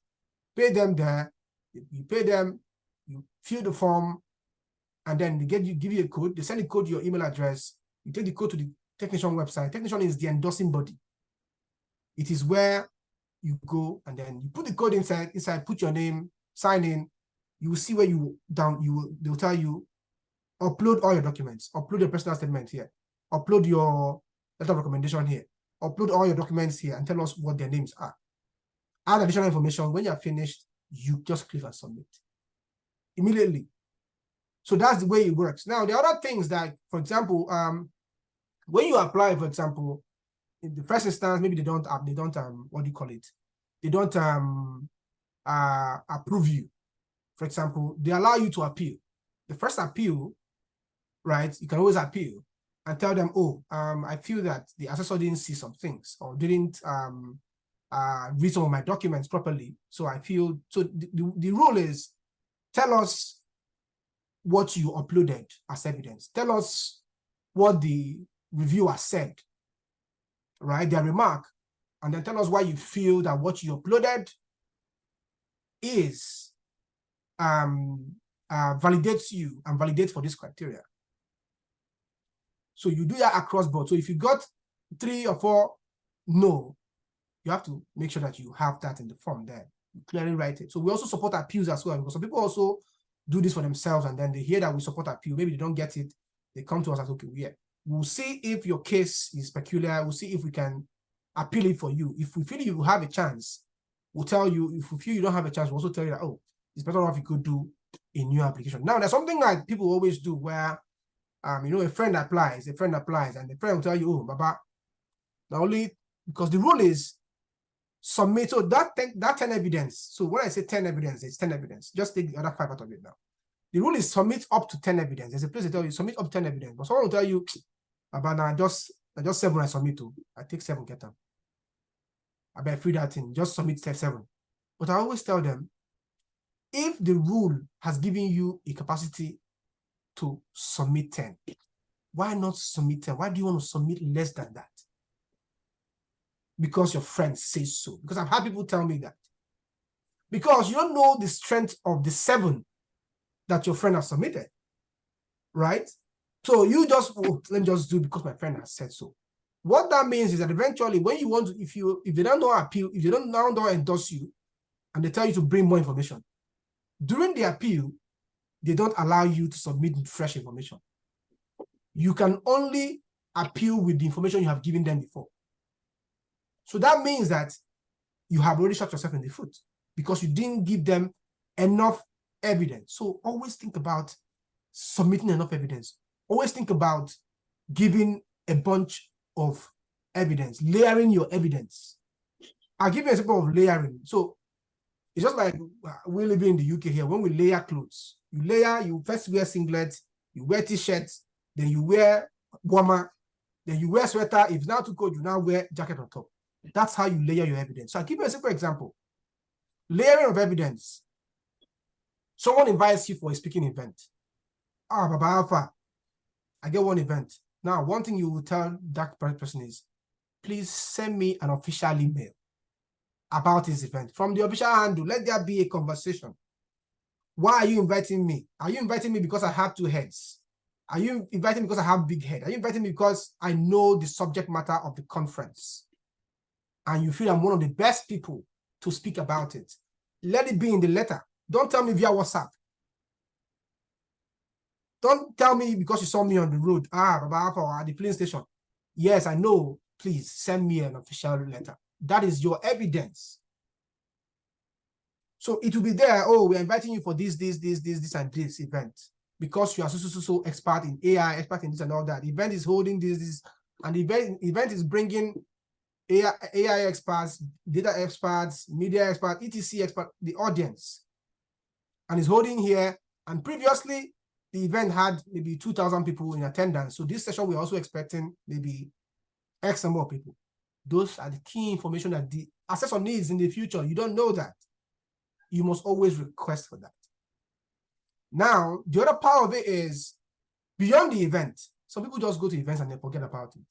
pay them there, you pay them, you fill the form, and then they give you a code. They send the code to your email address. You take the code to the technician website. Technician is the endorsing body. It is where you go and then you put the code inside, put your name, sign in. You will see where they'll tell you, upload all your documents, upload your personal statement here, upload your letter of recommendation here, upload all your documents here and tell us what their names are. Add additional information. When you're finished, you just click and submit immediately. So that's the way it works. Now, the other things that, for example, when you apply, for example, in the first instance, maybe they don't what do you call it? They don't approve you. For example, they allow you to appeal. The first appeal, right? You can always appeal and tell them, oh, I feel that the assessor didn't see some things or didn't read some of my documents properly. So I feel, so the rule is, tell us what you uploaded as evidence. Tell us what the reviewer said, right? Their remark, and then tell us why you feel that what you uploaded is validates you and validates for this criteria. So you do that across board. So if you got 3 or 4 no, you have to make sure that you have that in the form there. You clearly write it. So we also support appeals as well, because some people also do this for themselves, and then they hear that we support appeal. Maybe they don't get it. They come to us as, okay, yeah, we'll see if your case is peculiar. We'll see if we can appeal it for you. If we feel you have a chance, we'll tell you. If we feel you don't have a chance, we'll also tell you that, oh, it's better off you could do a new application. Now, there's something like people always do where, a friend applies, and the friend will tell you, oh, Baba, not only, because the rule is submit, so that 10 evidence. So when I say 10 evidence, it's 10 evidence. Just take the other 5 out of it now. The rule is submit up to 10 evidence. There's a place they tell you submit up to 10 evidence, but someone will tell you, Baba, now just 7 I submit to. I take 7, get them. I bet free that thing, just submit 7. But I always tell them, if the rule has given you a capacity to submit 10, why not submit 10? Why do you want to submit less than that? Because your friend says so. Because I've had people tell me that. Because you don't know the strength of the 7 that your friend has submitted, right? So you just, oh, let me just do it because my friend has said so. What that means is that eventually, when you want to, if they don't know appeal, if they don't endorse you, and they tell you to bring more information, during the appeal, they don't allow you to submit fresh information. You can only appeal with the information you have given them before. So that means that you have already shot yourself in the foot because you didn't give them enough evidence. So always think about submitting enough evidence. Always think about giving a bunch of evidence, layering your evidence. I'll give you an example of layering. So it's just like we live in the UK here. When we layer clothes, you first wear singlet, you wear t-shirts, then you wear warmer, then you wear sweater. If it's now too cold, you now wear jacket on top. That's how you layer your evidence. So I'll give you a simple example. Layering of evidence. Someone invites you for a speaking event. Baba Alpha, I get one event. Now, one thing you will tell that person is, please send me an official email about this event. From the official handle, let there be a conversation. Why are you inviting me? Are you inviting me because I have 2 heads? Are you inviting me because I have big head? Are you inviting me because I know the subject matter of the conference? And you feel I'm one of the best people to speak about it? Let it be in the letter. Don't tell me via WhatsApp. Don't tell me because you saw me on the road, or at the plane station. Yes, I know. Please send me an official letter. That is your evidence. So it will be there. Oh, we're inviting you for this, and this event because you are so expert in AI, expert in this and all that. The event is holding this, and the event is bringing AI experts, data experts, media experts, etc. experts, the audience, and is holding here. And previously, the event had maybe 2,000 people in attendance. So this session, we're also expecting maybe X number of people. Those are the key information that the assessor needs in the future. You don't know that. You must always request for that. Now, the other part of it is beyond the event. Some people just go to events and they forget about it.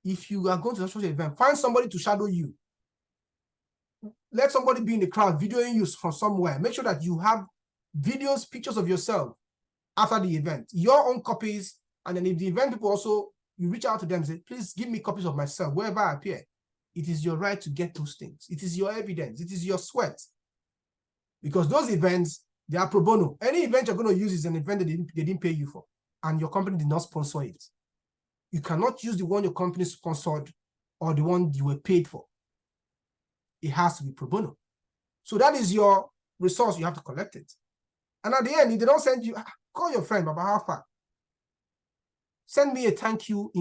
If you are going to a social event, find somebody to shadow you. Let somebody be in the crowd videoing you from somewhere. Make sure that you have videos, pictures of yourself after the event, your own copies. And then if the event people also, you reach out to them and say, please give me copies of myself wherever I appear. It is your right to get those things. It is your evidence. It is your sweat. Because those events, they are pro bono. Any event you're going to use is an event that they didn't pay you for, and your company did not sponsor it. You cannot use the one your company sponsored or the one you were paid for. It has to be pro bono. So that is your resource. You have to collect it. And at the end, if they don't send you, call your friend, Baba Alpha. Send me a thank you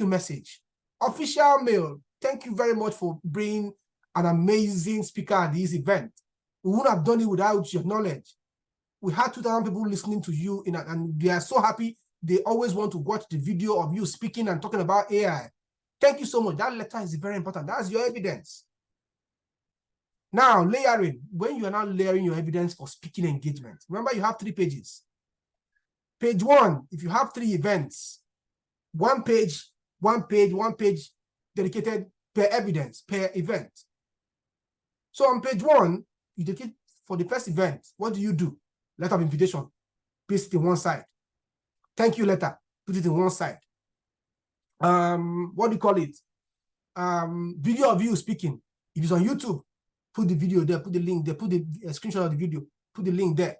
message. Official mail. Thank you very much for bringing an amazing speaker at this event. We wouldn't have done it without your knowledge. We had 2,000 people listening to you, and they are so happy. They always want to watch the video of you speaking and talking about AI. Thank you so much. That letter is very important. That's your evidence. Now, layering. When you are now layering your evidence for speaking engagement, remember you have 3 pages. Page 1, if you have 3 events, one page dedicated per evidence, per event. So on page 1, you dedicate for the first event. What do? Letter of invitation, paste it in one side. Thank you letter, put it in one side. What do you call it? Video of you speaking. If it's on YouTube, put the video there, put the link there, put the screenshot of the video, put the link there.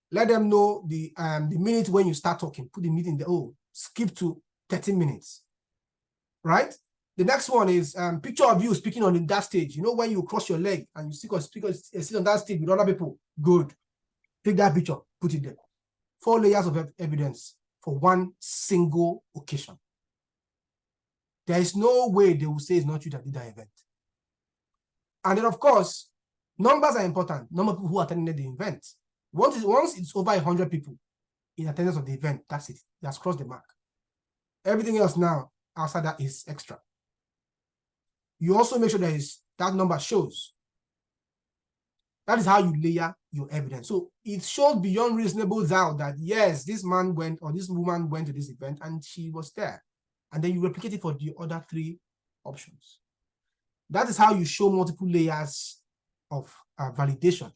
Let them know the minute when you start talking, put the meeting there. Oh, skip to 13 minutes, right? The next one is picture of you speaking on that stage. You know, when you cross your leg and you sit on that stage with other people, good. Take that picture, put it there. 4 layers of evidence for one single occasion. There is no way they will say it's not you that did that event. And then, of course, numbers are important. Number of people who attended the event. Once it's over 100 people in attendance of the event, that's it. That's crossed the mark. Everything else now outside that is extra. You also make sure that number shows. That is how you layer your evidence. So it shows beyond reasonable doubt that yes, this man went or this woman went to this event and she was there. And then you replicate it for the other 3 options. That is how you show multiple layers of validation,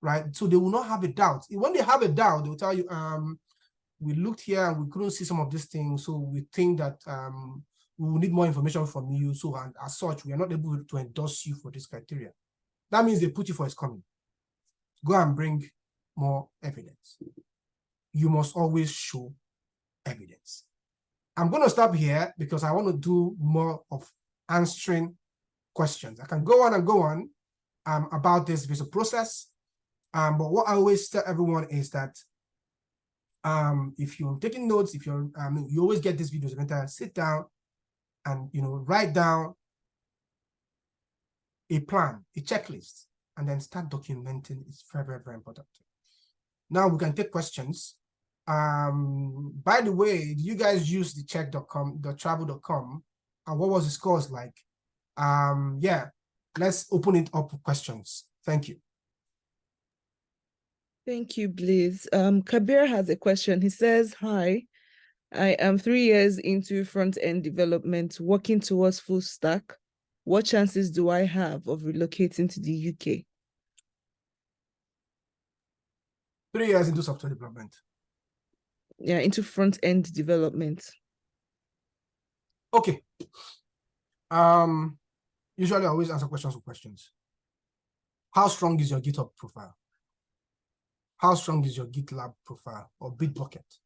right? So they will not have a doubt. When they have a doubt, they will tell you, we looked here and we couldn't see some of these things, so we think that we will need more information from you. So, and as such, we are not able to endorse you for this criteria. That means they put you for his coming. Go and bring more evidence. You must always show evidence. I'm going to stop here because I want to do more of answering questions. I can go on and go on about this visa process. But what I always tell everyone is that if you're taking notes, if you're, you always get these videos, you sit down and, write down a plan, a checklist, and then start documenting. It's very, very, very important. Now we can take questions. By the way, do you guys use the check.com, the travel.com? And what was the scores like? Yeah, let's open it up for questions. Thank you. Thank you, Blaze. Kabir has a question. He says, hi, I am 3 years into front-end development, working towards full stack. What chances do I have of relocating to the UK? 3 years into software development. Yeah, into front-end development. Okay. Usually I always answer questions with questions. How strong is your GitHub profile? How strong is your GitLab profile or Bitbucket?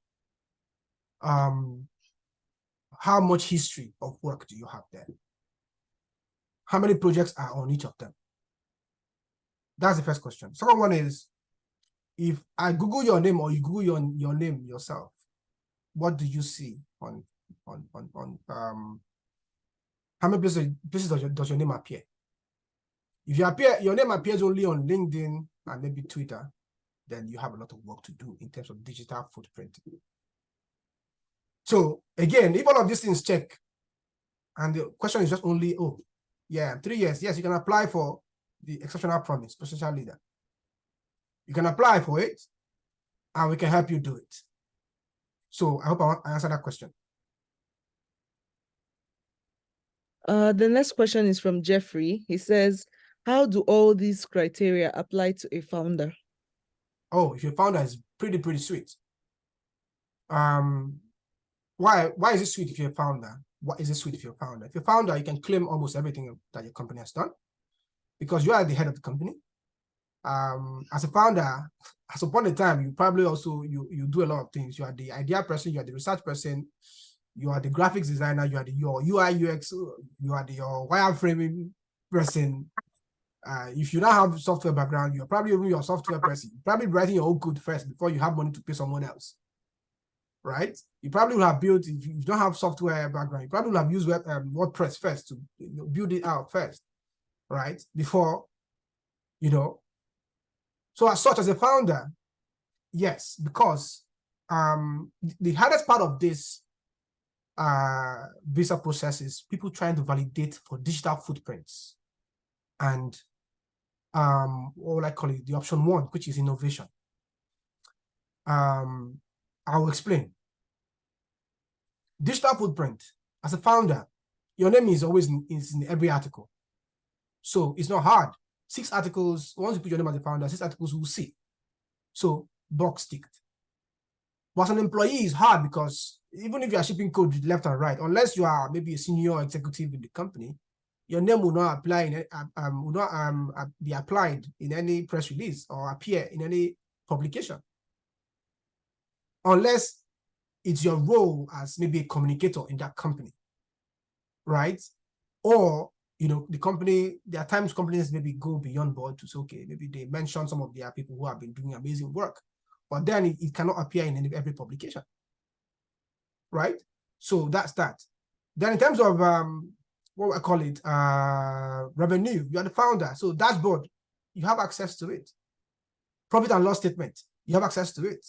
How much history of work do you have there? How many projects are on each of them? That's the first question. Second one is, if I Google your name or you Google your name yourself, what do you see on how many places does your name appear? If your name appears only on LinkedIn and maybe Twitter, then you have a lot of work to do in terms of digital footprint. So again, if all of these things check, and the question is just only, oh, yeah, 3 years, yes, you can apply for the exceptional promise, potential leader. You can apply for it, and we can help you do it. So I hope I answered that question. The next question is from Jeffrey. He says, how do all these criteria apply to a founder? Oh, if your founder is pretty sweet. Why is it sweet if you're a founder? What is it sweet if you're a founder? If you're a founder, you can claim almost everything that your company has done because you are the head of the company. As a founder, at some point in time, you probably also you do a lot of things. You are the idea person, you are the research person, you are the graphics designer, you are your UI UX, you are your wireframing person. If you don't have software background, you're probably even your software person. You're probably writing your own code first before you have money to pay someone else, right? You probably will have built, if you don't have software background, you probably will have used WordPress first to build it out first, right? Before, So as such, as a founder, yes, because the hardest part of this visa process is people trying to validate for digital footprints and what would I call it? The option 1, which is innovation. I will explain. Digital footprint. As a founder, your name is always in every article. So it's not hard. 6 articles, once you put your name as a founder, 6 articles will see. So box ticked. But as an employee, it's hard because even if you are shipping code left and right, unless you are maybe a senior executive in the company, your name will not apply be applied in any press release or appear in any publication, unless it's your role as maybe a communicator in that company, right? Or the company, there are times companies maybe go beyond board to say, okay, maybe they mention some of their people who have been doing amazing work, but then it cannot appear in every publication, right? So that's that. Then in terms of what I call it, revenue, you are the founder. So dashboard, you have access to it. Profit and loss statement, you have access to it.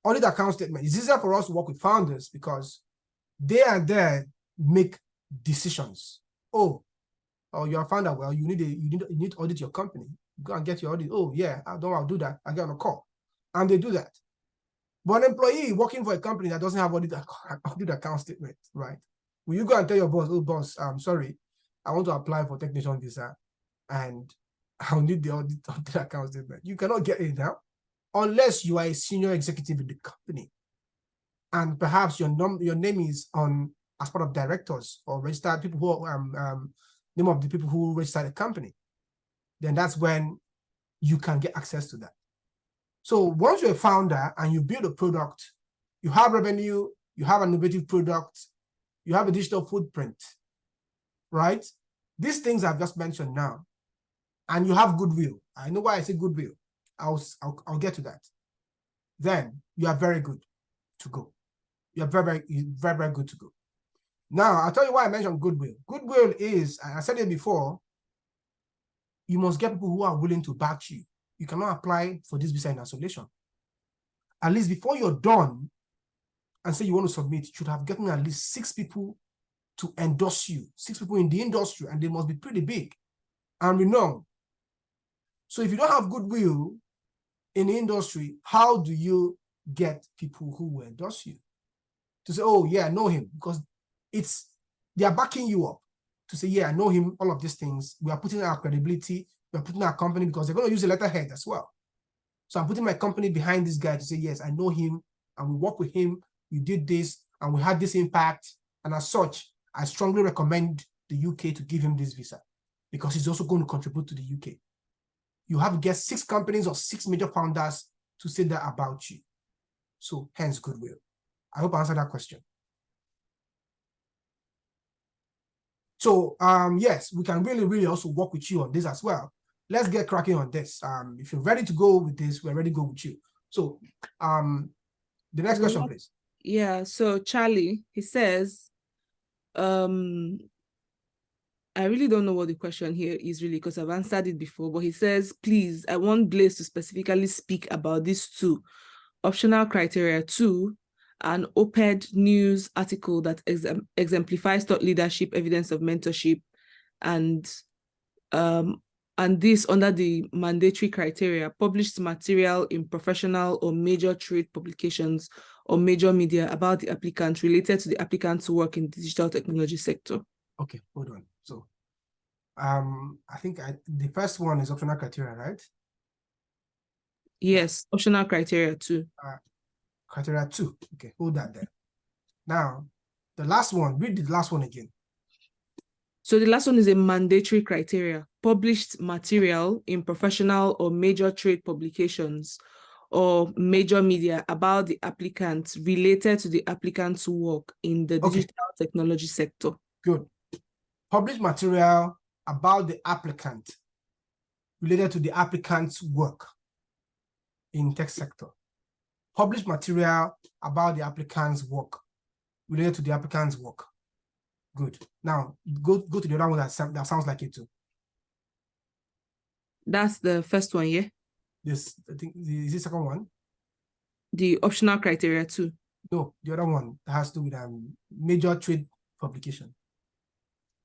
Audit account statement. It's easier for us to work with founders because they are there make decisions. Oh, you're a founder. Well, you need to audit your company. Go and get your audit. Oh yeah, I'll do that. I get on a call, and they do that. But an employee working for a company that doesn't have audit account statement, right? Will you go and tell your boss, oh boss, I'm sorry, I want to apply for technician visa, and I'll need the audit account statement. You cannot get it now unless you are a senior executive in the company, and perhaps your name is on as part of directors or registered people who name of the people who register the company. Then that's when you can get access to that. So once you're a founder and you build a product, you have revenue, you have an innovative product, you have a digital footprint, right? These things I've just mentioned now, and you have goodwill. I know why I say goodwill. I'll get to that. Then you are very good to go. You're very, very good to go. Now, I'll tell you why I mentioned goodwill. Goodwill is, I said it before, you must get people who are willing to back you. You cannot apply for this visa in isolation. At least before you're done and say you want to submit, you should have gotten at least 6 people to endorse you, 6 people in the industry, and they must be pretty big and renowned. So if you don't have goodwill in the industry, how do you get people who will endorse you? To say, oh yeah, I know him, because they are backing you up to say, yeah, I know him, all of these things. We are putting our credibility, we are putting our company, because they're going to use a letterhead as well. So I'm putting my company behind this guy to say, yes, I know him, and we work with him, we did this, and we had this impact. And as such, I strongly recommend the UK to give him this visa, because he's also going to contribute to the UK. You have to get 6 companies or 6 major founders to say that about you. So hence goodwill. I hope I answered that question. So yes, we can really also work with you on this as well. Let's get cracking on this. If you're ready to go with this, we're ready to go with you. So the next question, please. Yeah, so Charlie, he says, I really don't know what the question here is really, because I've answered it before, but he says, please, I want Blaze to specifically speak about these 2, optional criteria 2, an op-ed news article that exemplifies thought leadership, evidence of mentorship, and this under the mandatory criteria, published material in professional or major trade publications or major media about the applicant related to the applicant's work in the digital technology sector. Okay, hold on. So I think the first one is optional criteria, right? Yes, optional criteria 2. Criteria 2. Okay, hold that there. Now, the last one, read the last one again. So the last one is a mandatory criteria, published material in professional or major trade publications or major media about the applicant related to the applicant's work in the digital technology sector. Good. Published material about the applicant related to the applicant's work in tech sector. Published material about the applicant's work related to the applicant's work. Good. Now go to the other one that sounds like it too. That's the first one, yeah? This, I think, is the second one? The optional criteria 2. No, the other one has to do with major trade publication.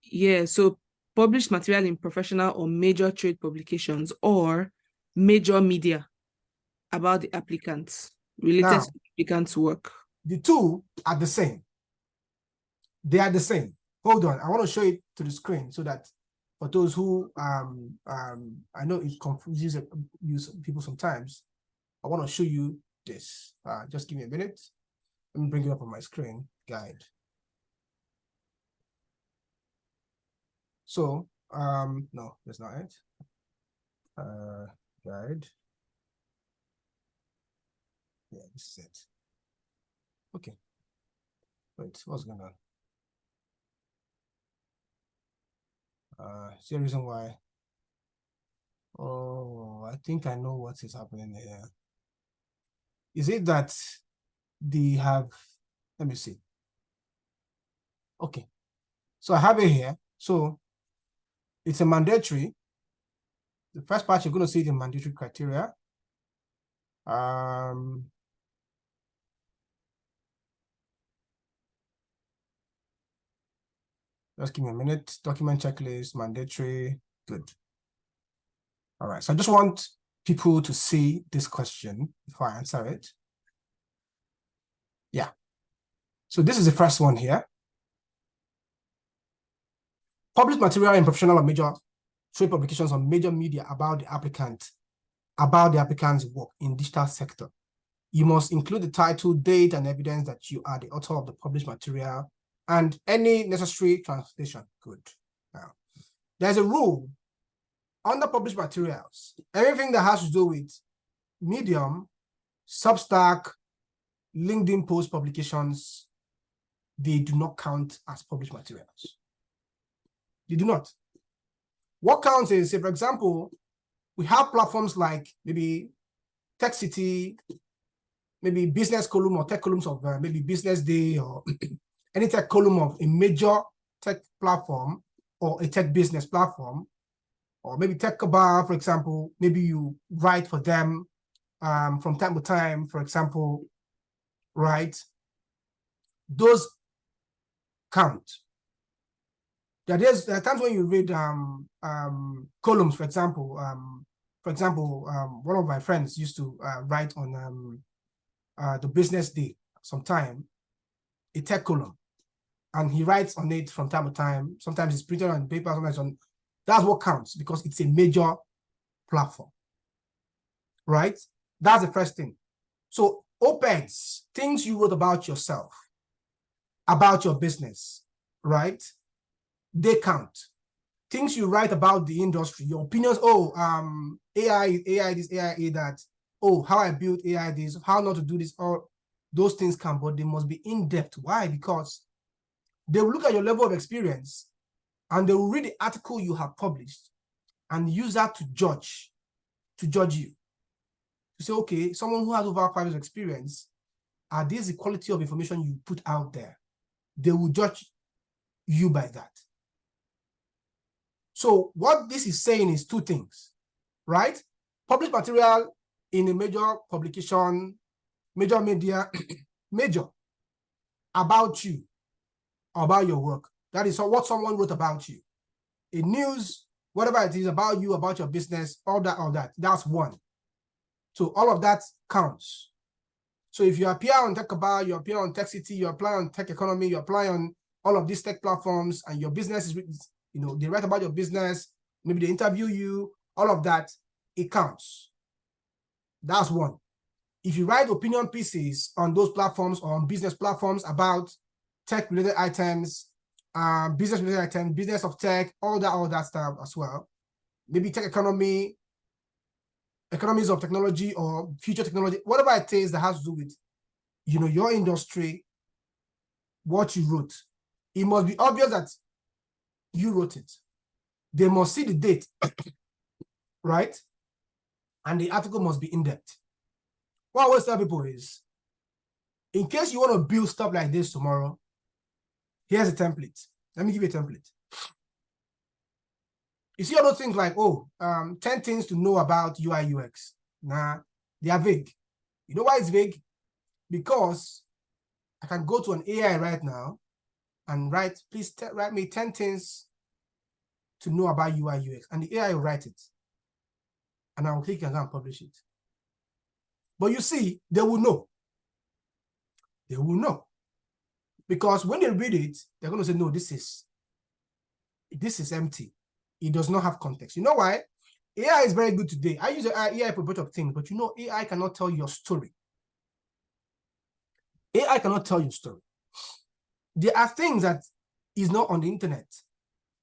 Yeah, so published material in professional or major trade publications or major media about the applicants related to the began to work. The two are the same. They are the same. Hold on, I want to show it to the screen so that for those who I know it confuses people sometimes. I want to show you this. Just give me a minute. Let me bring it up on my screen. Guide. So no, that's not it. Guide. Yeah, this is it. Okay. Wait, what's going on? See the reason why. Oh, I think I know what is happening here. Is it that they have, let me see. Okay. So I have it here. So it's a mandatory. The first part, you're going to see the mandatory criteria. Just give me a minute. Document checklist, mandatory, good. All right, so I just want people to see this question before I answer it. Yeah. So this is the first one here. Publish material in professional or major trade publications on major media about the applicant's work in digital sector. You must include the title, date, and evidence that you are the author of the published material and any necessary translation. Good. Now, there's a rule under published materials. Everything that has to do with Medium, Substack, LinkedIn post publications, they do not count as published materials. They do not. What counts is, say, for example, we have platforms like maybe Tech City, maybe business column or tech columns of maybe Business Day or any tech column of a major tech platform or a tech business platform, or maybe Tech Bar, for example, maybe you write for them from time to time, for example, right? Those count. There are times when you read columns, for example, one of my friends used to write on the Business Day sometime, a tech column, and he writes on it from time to time. Sometimes it's printed on paper, sometimes on. That's what counts because it's a major platform, right? That's the first thing. So OPEX, things you wrote about yourself, about your business, right? They count. Things you write about the industry, your opinions, AI this, AI that, how I built AI this, how not to do this, all those things count, but they must be in-depth. Why? Because they will look at your level of experience and they will read the article you have published and use that to judge you. To say, okay, someone who has over 5 years of experience, are these the quality of information you put out there? They will judge you by that. So what this is saying is two things, right? Published material in a major publication, major media, major, about you, about your work. That is what someone wrote about you. In news, whatever it is about you, about your business, all that, that's one. So all of that counts. So if you appear on Tech Bar, you appear on Tech City, you apply on Tech Economy, you apply on all of these tech platforms, and your business is, they write about your business, maybe they interview you, all of that, it counts. That's one. If you write opinion pieces on those platforms or on business platforms about tech-related items, business-related items, business of tech, all that stuff as well, maybe Tech Economy, economies of technology or future technology, whatever it is that has to do with, your industry, what you wrote, it must be obvious that you wrote it. They must see the date, right? And the article must be in-depth. What I always tell people is, in case you want to build stuff like this tomorrow, here's a template. Let me give you a template. You see all those things like, 10 things to know about UI UX. Nah, they are vague. You know why it's vague? Because I can go to an AI right now and write, please write me 10 things to know about UI UX. And the AI will write it. And I'll click and go and publish it. But you see, they will know. They will know. Because when they read it, they're going to say, no, this is empty. It does not have context. You know why? AI is very good today. I use AI for a bunch of things, but you know, AI cannot tell your story. AI cannot tell your story. There are things that is not on the internet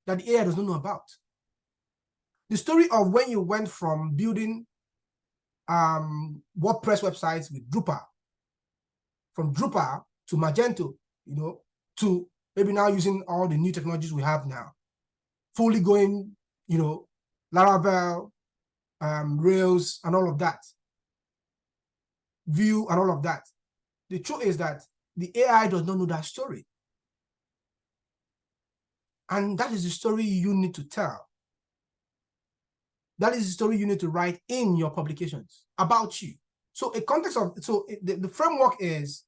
that the AI does not know about. The story of when you went from building WordPress websites with Drupal, from Drupal to Magento, you know, to maybe now using all the new technologies we have now, fully going, you know, Laravel, Rails, and all of that, Vue, and all of that. The truth is that the AI does not know that story. And that is the story you need to tell. That is the story you need to write in your publications about you. So a context of, the framework is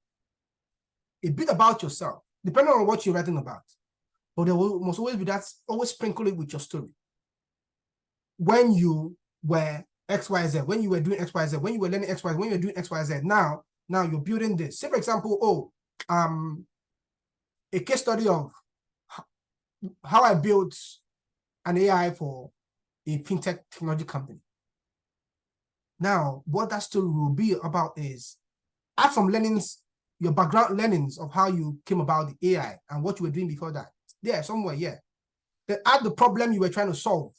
a bit about yourself, depending on what you're writing about. But there must always be that, always sprinkle it with your story. When you were XYZ, when you were doing XYZ, when you were learning XYZ, when you're doing XYZ, now you're building this. Say, for example, a case study of how I built an AI for a fintech technology company. Now, what that story will be about is add some learnings, your background learnings of how you came about the AI and what you were doing before that. There, somewhere, yeah. Then add the problem you were trying to solve.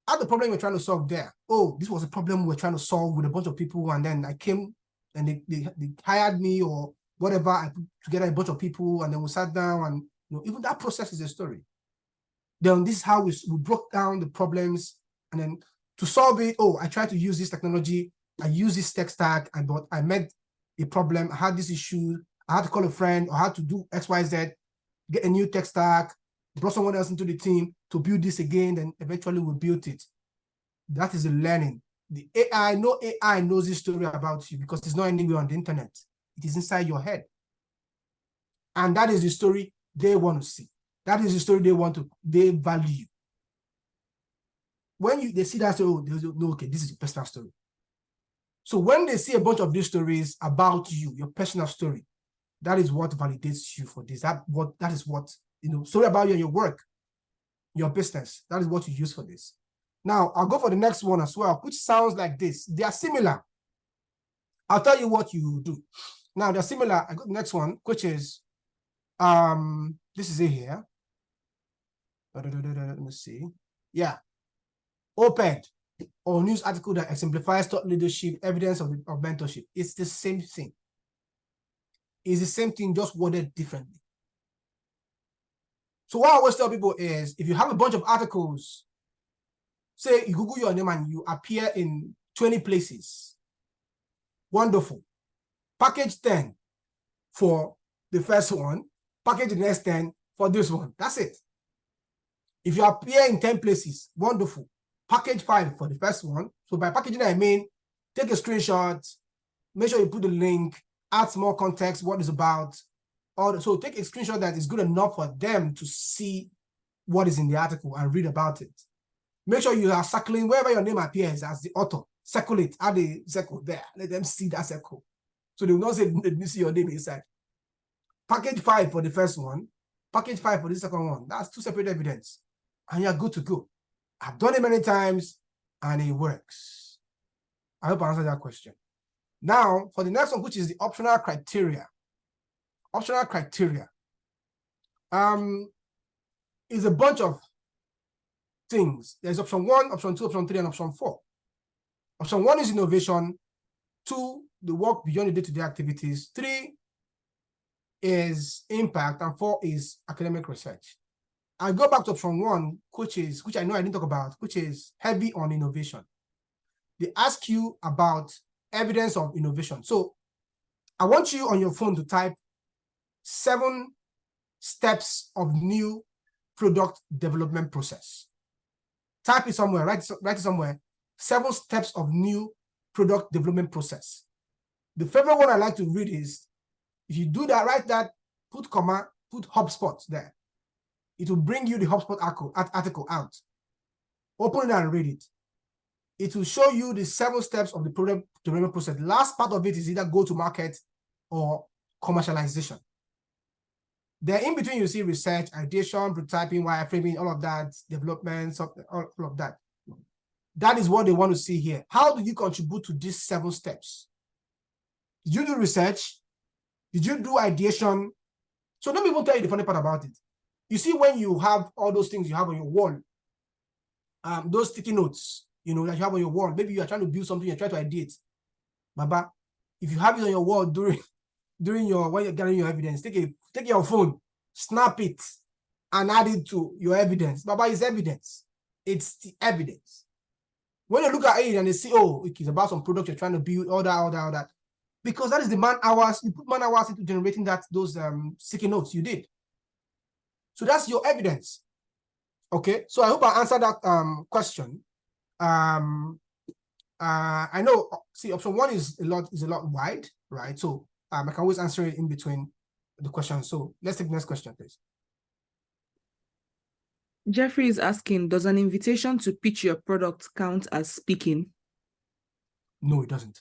Add the problem you were trying to solve there. Oh, this was a problem we were trying to solve with a bunch of people, and then I came and they hired me or whatever. I put together a bunch of people, and then we sat down, and you know, even that process is a story. Then this is how we broke down the problems, and then to solve it, oh, I tried to use this technology, I used this tech stack, but I met a problem, I had this issue, I had to call a friend, or I had to do XYZ, get a new tech stack, brought someone else into the team to build this again, then eventually we built it. That is the learning. The AI, no AI knows this story about you because it's not anywhere on the internet. It is inside your head. And that is the story they want to see. That is the story they value. When they see that story, oh, they know, okay, this is your personal story. So when they see a bunch of these stories about you, your personal story, that is what validates you for this. That is what, you know, story about you and your work, your business. That is what you use for this. Now, I'll go for the next one as well, which sounds like this. They are similar. I'll tell you what you do. Now, they're similar. I go to the next one, which is, this is it here. Let me see. Yeah. Op-ed or news article that exemplifies thought leadership, evidence of mentorship. It's the same thing. It's the same thing, just worded differently. So what I always tell people is, if you have a bunch of articles, say you Google your name and you appear in 20 places, wonderful. Package 10 for the first one, package the next 10 for this one. That's it. If you appear in 10 places, wonderful. Package 5 for the first one. So by packaging, I mean, take a screenshot, make sure you put the link, add some more context, what it's about. So take a screenshot that is good enough for them to see what is in the article and read about it. Make sure you are circling wherever your name appears as the author. Circle it, add a circle there. Let them see that circle. So they will not say, let me see your name inside. Package 5 for the first one, package 5 for the second one. That's 2 separate evidence. And you're good to go. I've done it many times and it works. I hope I answered that question. Now, for the next one, which is the optional criteria. Optional criteria is a bunch of things. There's option 1, option 2, option 3, and option 4. Option 1 is innovation. 2, the work beyond the day-to-day activities. 3 is impact, and 4 is academic research. I go back to option 1, which I know I didn't talk about, which is heavy on innovation. They ask you about evidence of innovation. So I want you on your phone to type 7 steps of new product development process. Type it somewhere, write it somewhere. 7 steps of new product development process. The favorite one I like to read is, if you do that, write that, put comma, put HubSpot there. It will bring you the HubSpot article out. Open it and read it. It will show you the 7 steps of the product development process. The last part of it is either go to market or commercialization. Then in between, you see research, ideation, prototyping, wireframing, all of that, development, all of that. That is what they want to see here. How do you contribute to these 7 steps? Did you do research? Did you do ideation? So let me even tell you the funny part about it. You see, when you have all those things you have on your wall, those sticky notes, you know, that you have on your wall, maybe you are trying to build something, you're trying to ideate. Baba, if you have it on your wall during when you're gathering your evidence, take your phone, snap it, and add it to your evidence. Baba, is evidence. It's the evidence. When you look at it and they see, oh, it's about some product you're trying to build, all that. Because that is the man hours, you put man hours into generating those sticky notes you did. So that's your evidence. Okay, so I hope I answered that question. I know, see, option 1 is a lot wide, right? So I can always answer it in between the questions. So let's take the next question, please. Jeffrey is asking, does an invitation to pitch your product count as speaking? No, it doesn't.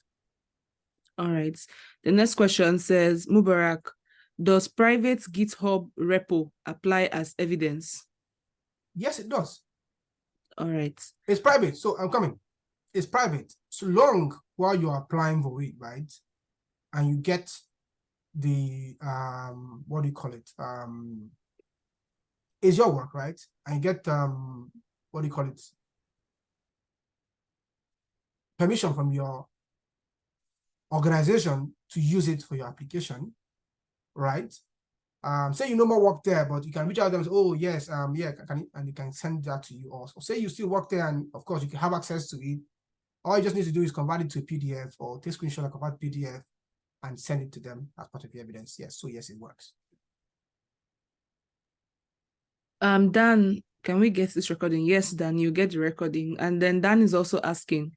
All right. The next question says, Mubarak, does private GitHub repo apply as evidence? Yes, it does. All right. It's private, so I'm coming. It's private. So long while you're applying for it, right? And you get the, what do you call it? It's your work, right? And you get, what do you call it? Permission from your organization to use it for your application, right? Say you no more work there, but you can reach out to them and say, oh yes, yeah, and they can send that to you also. Say you still work there, and of course you can have access to it. All you just need to do is convert it to a PDF or take screenshot and convert PDF and send it to them as part of the evidence. Yes, so yes, it works. Dan, can we get this recording? Yes, Dan, you get the recording. And then Dan is also asking,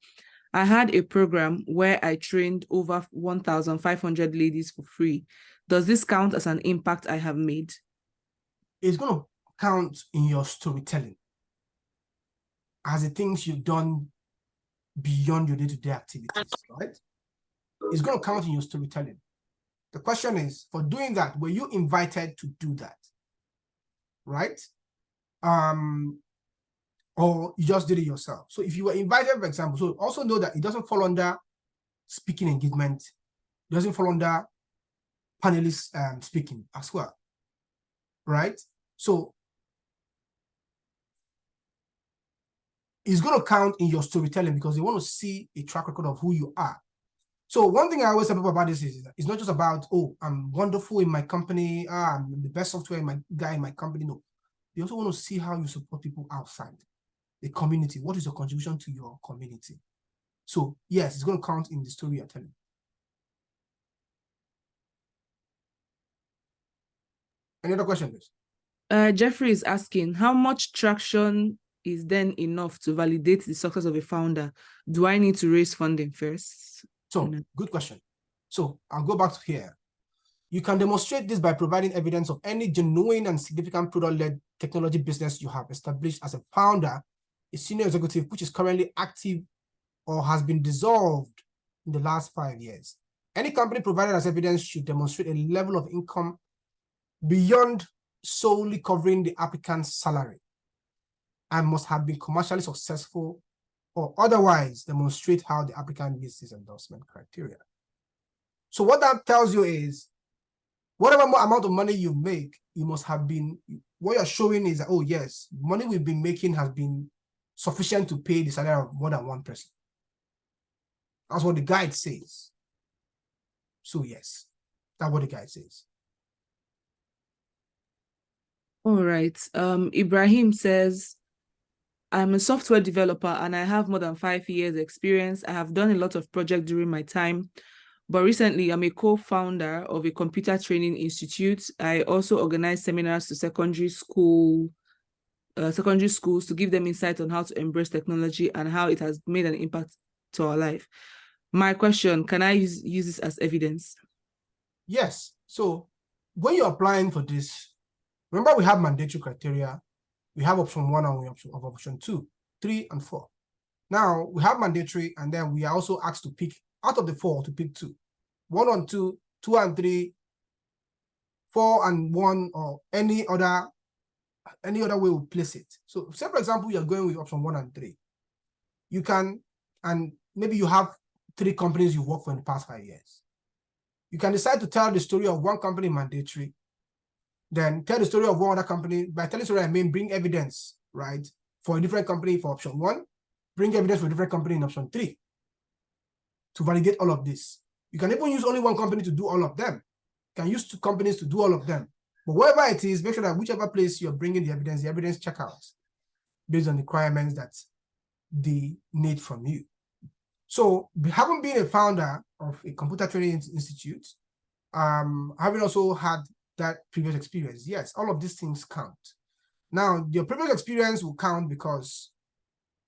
I had a program where I trained over 1,500 ladies for free. Does this count as an impact I have made? It's going to count in your storytelling as the things you've done beyond your day-to-day activities, right? It's going to count in your storytelling. The question is, for doing that, were you invited to do that? Right? Or you just did it yourself. So if you were invited, for example, so also know that it doesn't fall under speaking engagement, it doesn't fall under panelist speaking as well, right? So it's going to count in your storytelling because they want to see a track record of who you are. So one thing I always tell people about this is it's not just about, oh, I'm wonderful in my company, I'm the best software guy in my company. No, they also want to see how you support people outside the community. What is your contribution to your community? So yes, it's going to count in the story you're telling. Any other question, please? Jeffrey is asking, how much traction is then enough to validate the success of a founder? Do I need to raise funding first? So, good question. So I'll go back to here. You can demonstrate this by providing evidence of any genuine and significant product-led technology business you have established as a founder, a senior executive, which is currently active or has been dissolved in the last 5 years. Any company provided as evidence should demonstrate a level of income beyond solely covering the applicant's salary and must have been commercially successful or otherwise demonstrate how the applicant meets this endorsement criteria. So what that tells you is, whatever amount of money you make, you must have been, what you're showing is that, oh yes, money we've been making has been sufficient to pay the salary of more than one person. That's what the guide says. So yes, that's what the guide says. All right. Ibrahim says, I'm a software developer and I have more than 5 years experience. I have done a lot of projects during my time, but recently I'm a co-founder of a computer training institute. I also organize seminars to secondary schools to give them insight on how to embrace technology and how it has made an impact to our life. My question, can I use this as evidence? Yes. So when you're applying for this, remember we have mandatory criteria. We have option 1 and we have option 2, 3, and 4. Now we have mandatory, and then we are also asked to pick out of the 4 to pick 2. 1 and 2 2 and 3, 4 and 1, or any other way we place it. So say, for example, you're going with option 1 and 3. You can, and maybe you have 3 companies you work for in the past 5 years. You can decide to tell the story of one company mandatory, then tell the story of one other company. By telling the story, I mean bring evidence, right, for a different company for option 1, bring evidence for a different company in option 3 to validate all of this. You can even use only one company to do all of them. You can use 2 companies to do all of them. But whatever it is, make sure that whichever place you're bringing the evidence check out based on the requirements that they need from you. So having been a founder of a computer training institute, having also had that previous experience, yes, all of these things count. Now, your previous experience will count because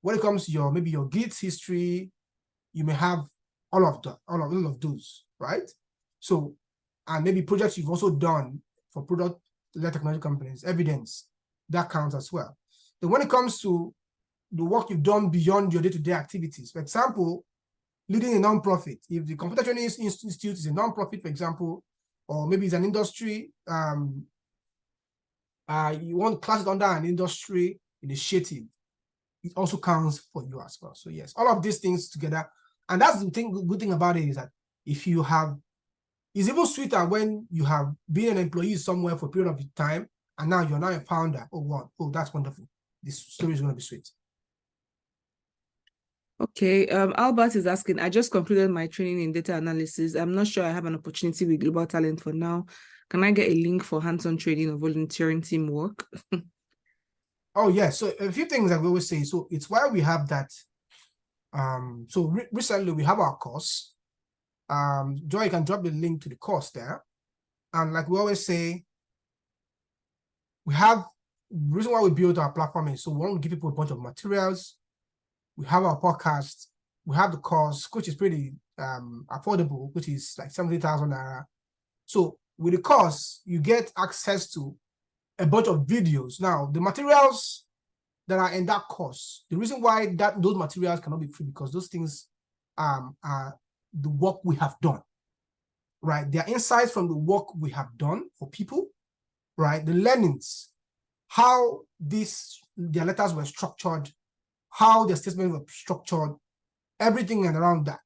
when it comes to your maybe your Git history, you may have all of those, right? So, and maybe projects you've also done for product-led technology companies, evidence, that counts as well. Then when it comes to the work you've done beyond your day-to-day activities, for example, leading a nonprofit, if the Computer Training Institute is a nonprofit, for example, or maybe it's an industry, you want classes under an industry initiative, it also counts for you as well. So yes, all of these things together. And that's the good thing about it is that if you have, it's even sweeter when you have been an employee somewhere for a period of time, and now you're now a founder. Oh, wow. Oh, that's wonderful. This story is going to be sweet. Okay, Albert is asking, I just completed my training in data analysis. I'm not sure I have an opportunity with Global Talent for now. Can I get a link for hands-on training or volunteering teamwork? Oh, yes. So a few things that we always say. So it's why we have that. So recently we have our course. Joy, you can drop the link to the course there. And like we always say, we have, the reason why we built our platform is so we want to give people a bunch of materials. We have our podcast, we have the course, which is pretty affordable, which is like 70,000 naira. So with the course, you get access to a bunch of videos. Now, the materials that are in that course, the reason why those materials cannot be free because those things are the work we have done, right? They are insights from the work we have done for people, right? The learnings, how their letters were structured, how the statements were structured, everything and around that,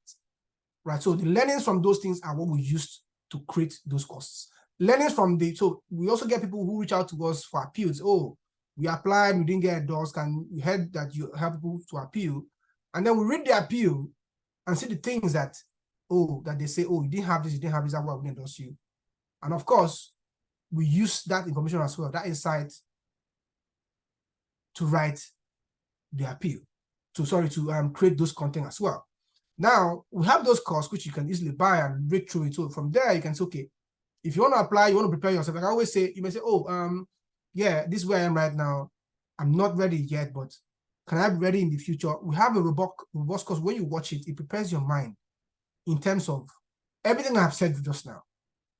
right? So the learnings from those things are what we used to create those courses. Learnings from so we also get people who reach out to us for appeals. Oh, we applied, we didn't get endorsed, and we heard that you help people to appeal. And then we read the appeal and see the things that, that they say, oh, you didn't have this, that's why we didn't endorse you. And of course, we use that information as well, that insight, to write the appeal, to create those content as well. Now, we have those courses which you can easily buy and read through it. So from there, you can say, okay, if you want to apply, you want to prepare yourself. Like I always say, you may say, oh, yeah, this is where I am right now. I'm not ready yet, but can I be ready in the future? We have a robust course. When you watch it, it prepares your mind in terms of everything I've said just now,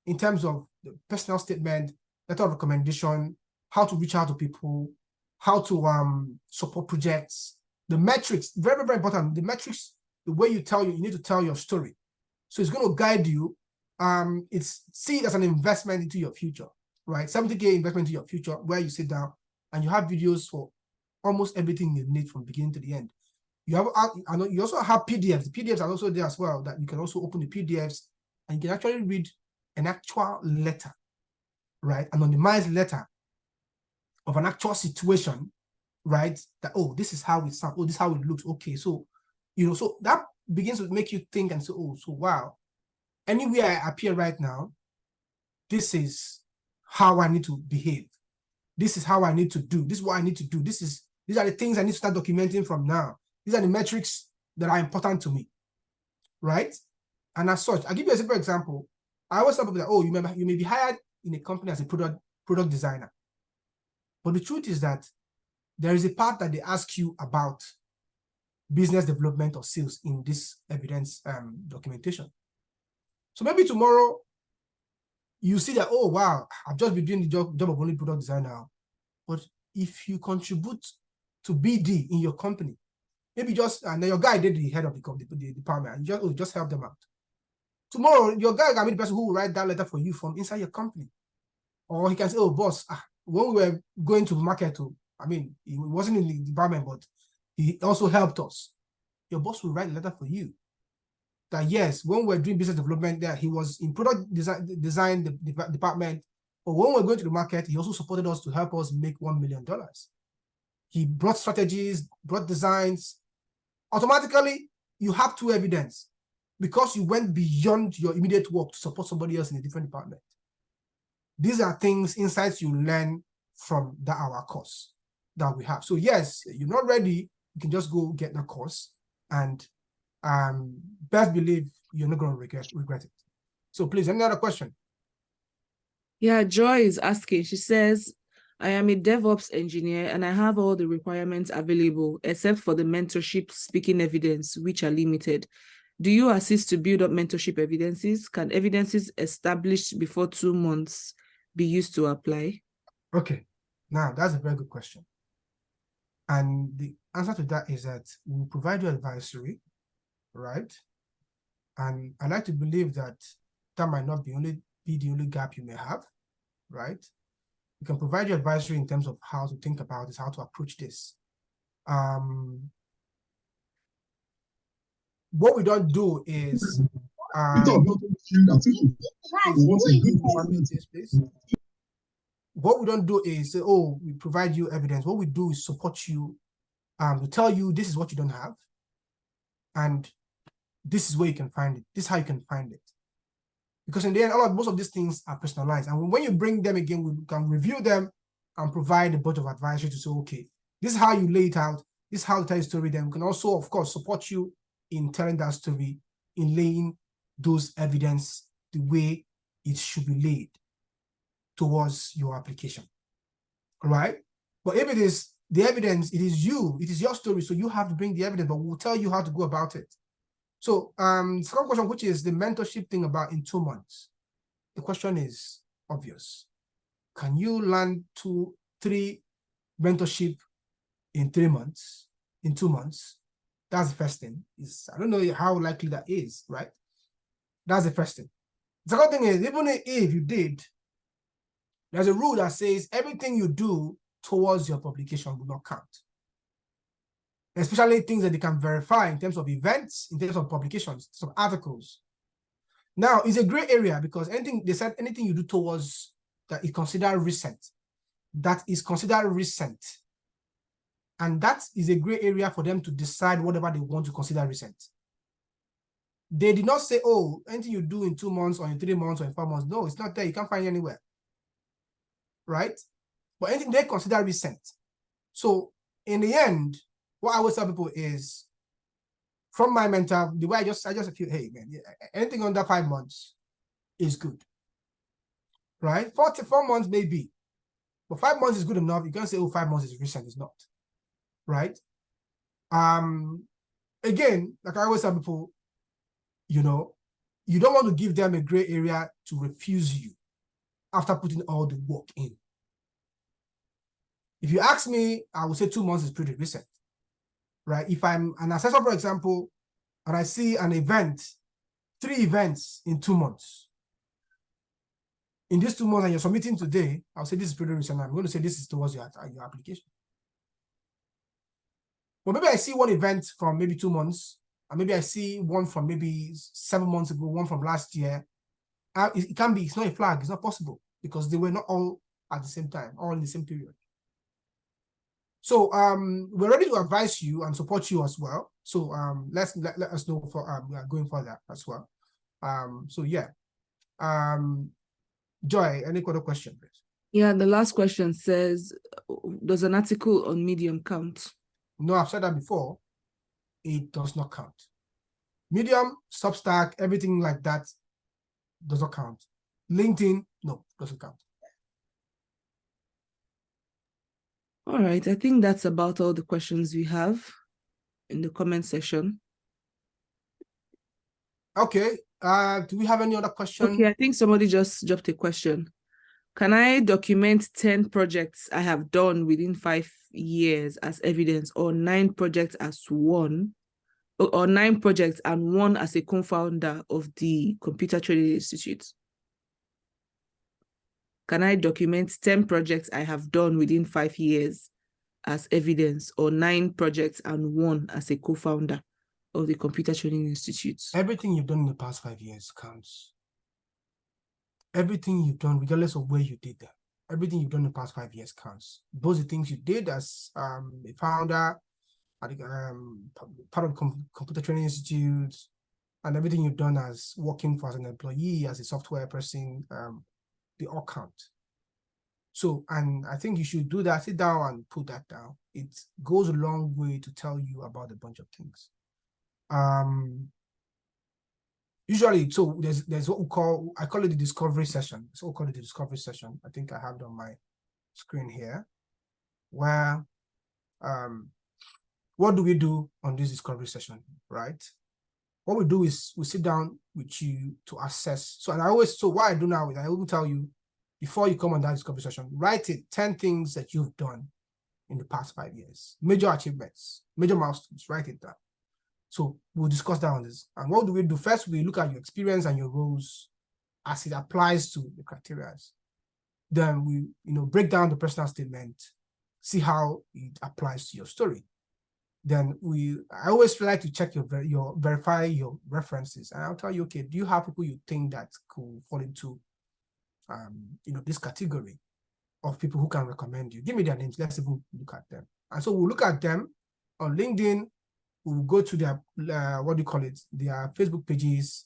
in terms of the personal statement, letter of recommendation, how to reach out to people, how to support projects, the metrics, very, very important. The metrics, the way you need to tell your story. So it's going to guide you. See it as an investment into your future, right? 70K investment into your future, where you sit down and you have videos for almost everything you need from beginning to the end. You also have PDFs. The PDFs are also there as well, that you can also open the PDFs and you can actually read an actual letter, right? An anonymized letter of an actual situation, right? That, oh, this is how it sounds. Oh, this is how it looks. Okay, so, so that begins to make you think and say, oh, so wow, anywhere I appear right now, this is how I need to behave. This is how I need to do. This is what I need to do. These are the things I need to start documenting from now. These are the metrics that are important to me, right? And as such, I'll give you a simple example. I always tell people that, oh, you may be hired in a company as a product designer. But the truth is that there is a part that they ask you about business development or sales in this evidence documentation. So maybe tomorrow you see that, oh, wow, I've just been doing the job of only product designer. But if you contribute to BD in your company, maybe and then your guy did the head of the department, and just help them out. Tomorrow, your guy can be the person who will write that letter for you from inside your company. Or he can say, oh, boss, when we were going to the market, I mean, he wasn't in the department, but he also helped us. Your boss will write a letter for you. That yes, when we're doing business development, that he was in product design department, or when we're going to the market, he also supported us to help us make $1 million. He brought strategies, brought designs. Automatically, you have two evidence because you went beyond your immediate work to support somebody else in a different department. These are things, insights you learn from our course that we have. So yes, you're not ready, you can just go get the course, and best believe you're not going to regret it. So please, any other question? Yeah, Joy is asking, she says, I am a DevOps engineer and I have all the requirements available except for the mentorship speaking evidence, which are limited. Do you assist to build up mentorship evidences? Can evidences established before 2 months be used to apply? Okay, now that's a very good question. And the answer to that is that we'll provide you advisory, right? And I like to believe that that might not be the only gap you may have, right? We can provide you advisory in terms of how to think about this, how to approach this. What we don't do is what we don't do is say, oh, we provide you evidence. What we do is support you, to tell you this is what you don't have, and this is where you can find it. This is how you can find it. Because in the end, most of these things are personalized. And when you bring them again, we can review them and provide a bunch of advisory to say, okay, this is how you lay it out. This is how to tell your story. Then we can also, of course, support you in telling that story, in laying those evidence the way it should be laid towards your application. All right? But if it is the evidence, it is you, it is your story, so you have to bring the evidence, but we'll tell you how to go about it. So second question, which is the mentorship thing about in 2 months. The question is obvious. Can you learn 2-3 mentorship in 3 months, in 2 months? That's the first thing. I don't know how likely that is, right? That's the first thing. The second thing is, even if you did, there's a rule that says everything you do towards your publication will not count. Especially things that they can verify in terms of events, in terms of publications, some articles. Now, it's a gray area because anything you do towards that is considered recent. That is considered recent. And that is a gray area for them to decide whatever they want to consider recent. They did not say, oh, anything you do in 2 months or in 3 months or in 4 months. No, it's not there. You can't find it anywhere. Right? But anything they consider recent. So in the end, what I always tell people is, from my mentor, the way I just feel, hey man, anything under 5 months is good. Right? 4 months maybe. But 5 months is good enough. You can't say, oh, 5 months is recent. It's not. Right? Again, like I always tell people, you know, you don't want to give them a gray area to refuse you after putting all the work in. If you ask me, I would say 2 months is pretty recent, right? If I'm an assessor, for example, and I see an event, 3 events in 2 months. In these 2 months, and you're submitting today, I'll say this is pretty recent. I'm going to say this is towards your application. But maybe I see one event from maybe 2 months, and maybe I see one from maybe 7 months ago, one from last year. It can be, it's not a flag, it's not possible because they were not all at the same time, all in the same period. So we're ready to advise you and support you as well. So let us know for going further as well. So yeah. Joy, any other question, please? Yeah, the last question says, does an article on Medium count? No, I've said that before. It does not count. Medium, Substack, everything like that does not count. LinkedIn, no, doesn't count. All right, I think that's about all the questions we have in the comment section. Okay, do we have any other question? Okay, I think somebody just dropped a question. Can I document 10 projects I have done within 5 years as evidence, or 9 projects as one, or 9 projects and 1 as a co-founder of the Computer Training Institute? Can I document 10 projects I have done within 5 years as evidence, or 9 projects and 1 as a co-founder of the Computer Training Institute? Everything you've done in the past 5 years counts. Everything you've done, regardless of where you did that, everything you've done in the past 5 years counts. Those are things you did as a founder, at part of Computer Training Institute, and everything you've done as working for as an employee, as a software person, they all count. So, and I think you should do that, sit down and put that down. It goes a long way to tell you about a bunch of things. Usually, so there's what we call, I call it the discovery session. So we call it the discovery session. I think I have it on my screen here, where what do we do on this discovery session, right? What we do is we sit down with you to assess. So, and I always, so what I do now is I will tell you, before you come on that discovery session, write it 10 things that you've done in the past 5 years, major achievements, major milestones, write it down. So we'll discuss that on this. And what do we do? First, we look at your experience and your roles as it applies to the criteria. Then we, break down the personal statement, see how it applies to your story. Then I always like to check verify your references, and I'll tell you, okay, do you have people you think that could fall into, this category of people who can recommend you? Give me their names. Let's even look at them. And so we'll look at them on LinkedIn. We'll go to their their Facebook pages.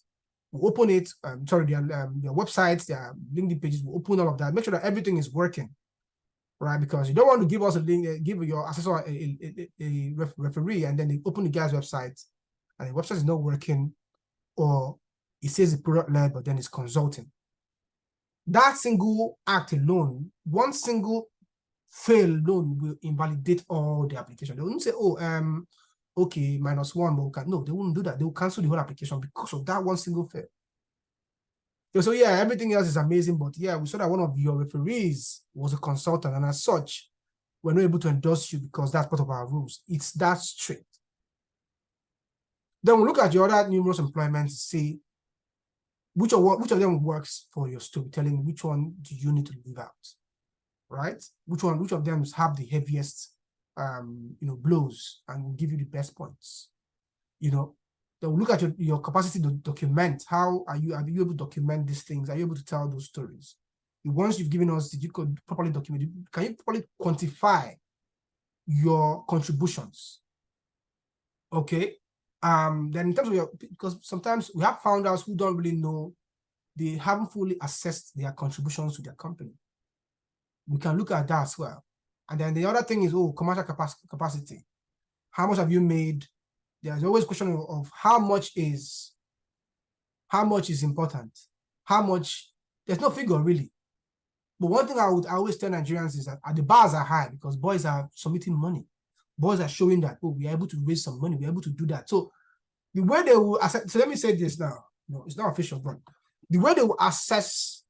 We'll open it. Their websites, their LinkedIn pages. We'll open all of that. Make sure that everything is working, right? Because you don't want to give us a link, give your assessor a referee, and then they open the guy's website, and the website is not working, or it says it's product led, but then it's consulting. That single act alone, one single fail alone, will invalidate all the application. They won't say, oh, okay, -1, but we can. No, they won't do that. They will cancel the whole application because of that one single fail. So yeah, everything else is amazing, but yeah, we saw that one of your referees was a consultant, and as such, we're not able to endorse you because that's part of our rules. It's that strict. Then we look at your other numerous employments, see which of them works for your storytelling, which one do you need to leave out, right? Which of them have the heaviest blows and will give you the best points. Then we'll look at your capacity to document. How are you able to document these things? Are you able to tell those stories? Once you've given us, you could properly document, can you properly quantify your contributions? Okay. Then in terms of because sometimes we have founders who don't really know, they haven't fully assessed their contributions to their company. We can look at that as well. And then the other thing is, commercial capacity. How much have you made? There's always a question of how much is important. How much, there's no figure really. But one thing I always tell Nigerians is that the bars are high because boys are submitting money. Boys are showing that, we are able to raise some money, we're able to do that. So the way they will assess, so let me say this now, it's not official, but the way they will assess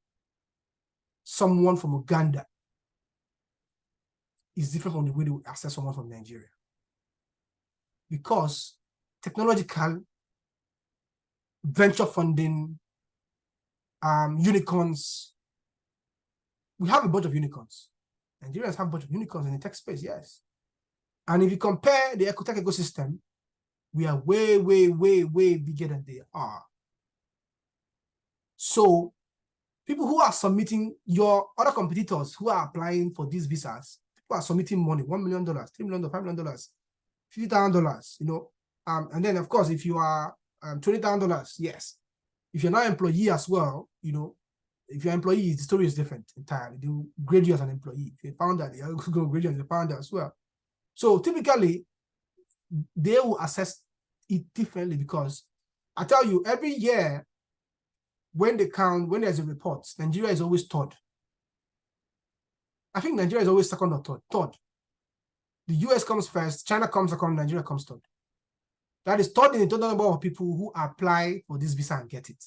someone from Uganda is different from the way they will assess someone from Nigeria. Because technological, venture funding, unicorns, we have a bunch of unicorns. Nigerians have a bunch of unicorns in the tech space, yes. And if you compare the ecotech ecosystem, we are way, way, way, way bigger than they are. So people who are submitting, your other competitors who are applying for these visas, people are submitting money, $1 million, $3 million, $5 million, $50,000, and then of course, if you are $20,000, yes. If you're not an employee as well, if you're an employee, the story is different entirely. They will grade you as an employee. If you're a founder, they are going to grade you as a founder as well. So typically, they will assess it differently because I tell you, every year, when there's a report, Nigeria is always third. I think Nigeria is always second or third. The US comes first, China comes second, Nigeria comes third. That is third in the total number of people who apply for this visa and get it.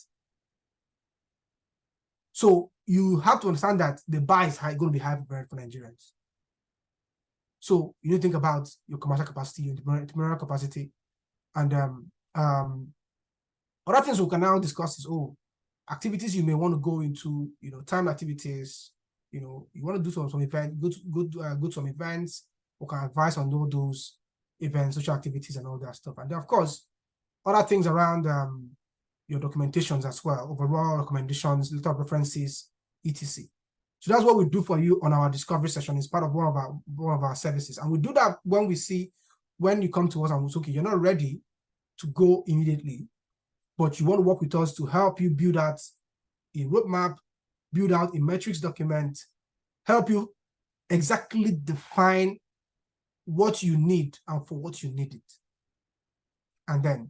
So you have to understand that the bar is going to be high for Nigerians. So you need to think about your commercial capacity, your entrepreneurial capacity, And other things we can now discuss is, activities you may want to go into, time activities, you want to do some event, go to some events, we can advise on all those events, social activities and all that stuff. And then of course, other things around your documentations as well, overall recommendations, letter of references, etc. So that's what we do for you on our discovery session. It's part of one of our services. And we do that when you come to us and we say, okay, you're not ready to go immediately, but you want to work with us to help you build out a roadmap, build out a metrics document, help you exactly define what you need and for what you need it. And then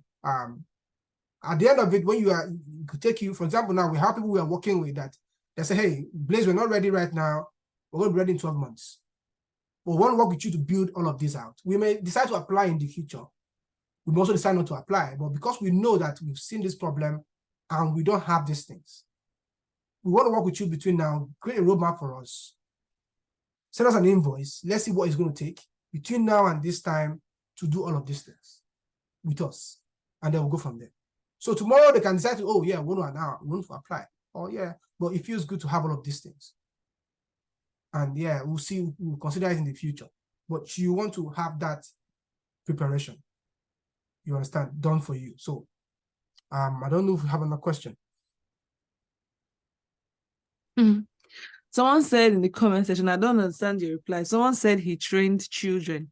at the end of it, when it could take you, for example, now we have people we are working with that they say, hey, Blaze, we're not ready right now. We're going to be ready in 12 months. But we want to work with you to build all of this out. We may decide to apply in the future. We may also decide not to apply, but because we know that we've seen this problem and we don't have these things, we want to work with you between now, create a roadmap for us, send us an invoice, let's see what it's going to take between now and this time to do all of these things with us, and then we'll go from there. So tomorrow they can decide to, oh yeah, we want to apply. Oh yeah, but it feels good to have all of these things. And yeah, we'll consider it in the future. But you want to have that preparation, you understand, done for you. So I don't know if you have another question. Someone said in the comment section, I don't understand your reply. Someone said he trained children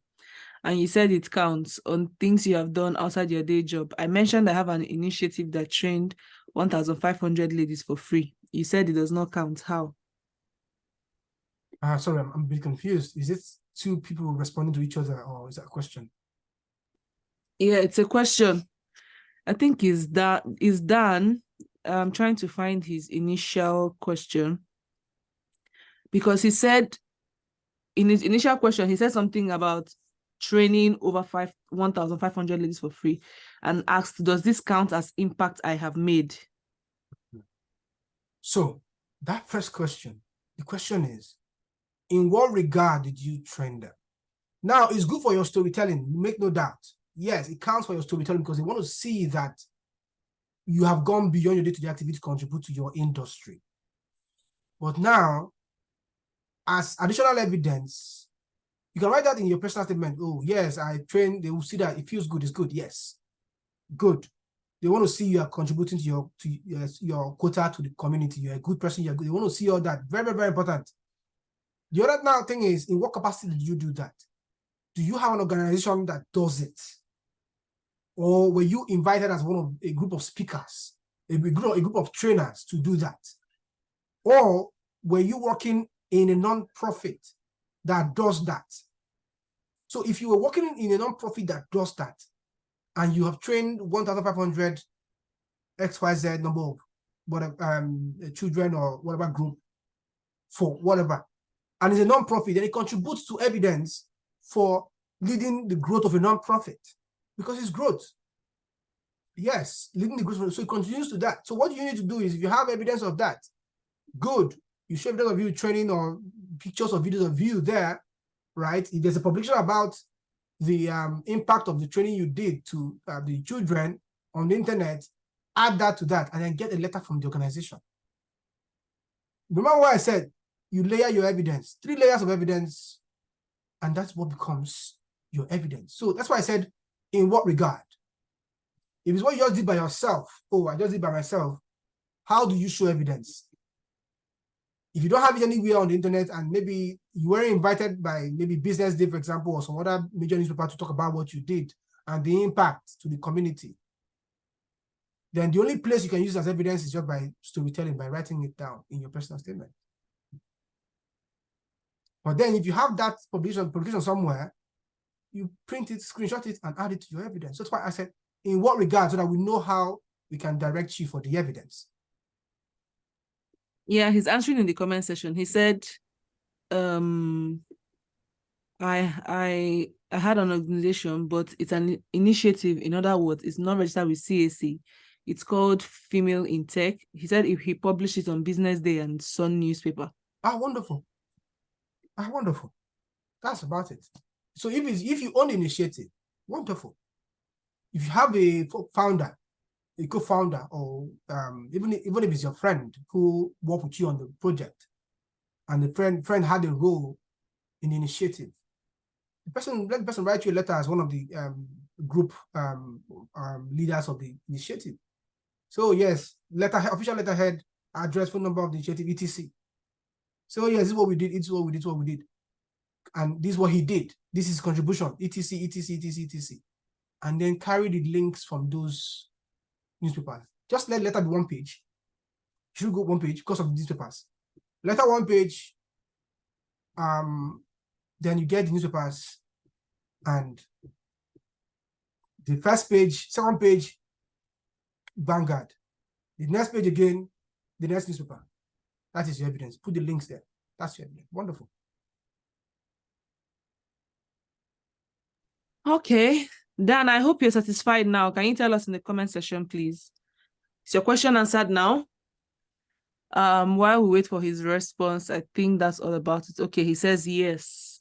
and you said it counts on things you have done outside your day job. I mentioned I have an initiative that trained 1,500 ladies for free. You said it does not count. How? Sorry, I'm a bit confused. Is it two people responding to each other, or is that a question? Yeah, it's a question. I think is Dan. I'm trying to find his initial question, because he said in his initial question, he said something about training over 1,500 ladies for free and asked, does this count as impact I have made? So that first question, the question is, in what regard did you train them? Now, it's good for your storytelling, make no doubt. Yes, it counts for your storytelling because they want to see that you have gone beyond your day-to-day activity to contribute to your industry. But now, as additional evidence, you can write that in your personal statement. Oh, yes, I trained. They will see that it feels good. It's good. Yes, good. They want to see you are contributing to your quota to the community. You're a good person. You're good. They want to see all that. Very, very, very important. The other now thing is, in what capacity did you do that? Do you have an organization that does it? Or were you invited as one of a group of speakers, a group of trainers to do that? Or were you working in a non-profit that does that? So if you were working in a non-profit that does that, and you have trained 1,500 XYZ number of children or whatever group for whatever, and it's a non-profit, then it contributes to evidence for leading the growth of a non-profit because it's growth. Yes, leading the growth, so it continues to that. So what you need to do is, if you have evidence of that, good. You show evidence of you training or pictures or videos of you there, right? If there's a publication about the impact of the training you did to the children on the internet, add that to that, and then get a letter from the organization. Remember what I said? You layer your evidence, 3 layers of evidence, and that's what becomes your evidence. So that's why I said, in what regard? If it's what you just did by yourself, oh, I just did by myself, how do you show evidence? If you don't have it anywhere on the internet, and maybe you were invited by maybe Business Day, for example, or some other major newspaper to talk about what you did and the impact to the community, then the only place you can use as evidence is just by storytelling, by writing it down in your personal statement. But then if you have that publication somewhere, you print it, screenshot it, and add it to your evidence. That's why I said, in what regard, so that we know how we can direct you for the evidence. Yeah, he's answering in the comment section. He said, I had an organization, but it's an initiative. In other words, it's not registered with CAC. It's called Female in Tech. He said if he published it on Business Day and Sun newspaper. Ah, wonderful. Ah, wonderful. That's about it. So if you own the initiative, wonderful. if you have a founder, a co-founder, or even if it's your friend who worked with you on the project, and the friend had a role in the initiative, let the person write you a letter as one of the group leaders of the initiative. So yes, official letterhead, address, phone number of the initiative, etc. So yes, this is what we did. It's what we did. What we did, and this is what he did. This is contribution, etc, etc, etc, etc, and then carry the links from those newspapers. Just let letter be one page. You should go one page because of the newspapers. Letter one page. Then you get the newspapers, and the first page, second page, Vanguard. The next page again, the next newspaper. That is your evidence. Put the links there. That's your evidence. Wonderful. Okay, Dan, I hope you're satisfied now. Can you tell us in the comment section, please? Is your question answered now? While we wait for his response, I think that's all about it. Okay, he says yes.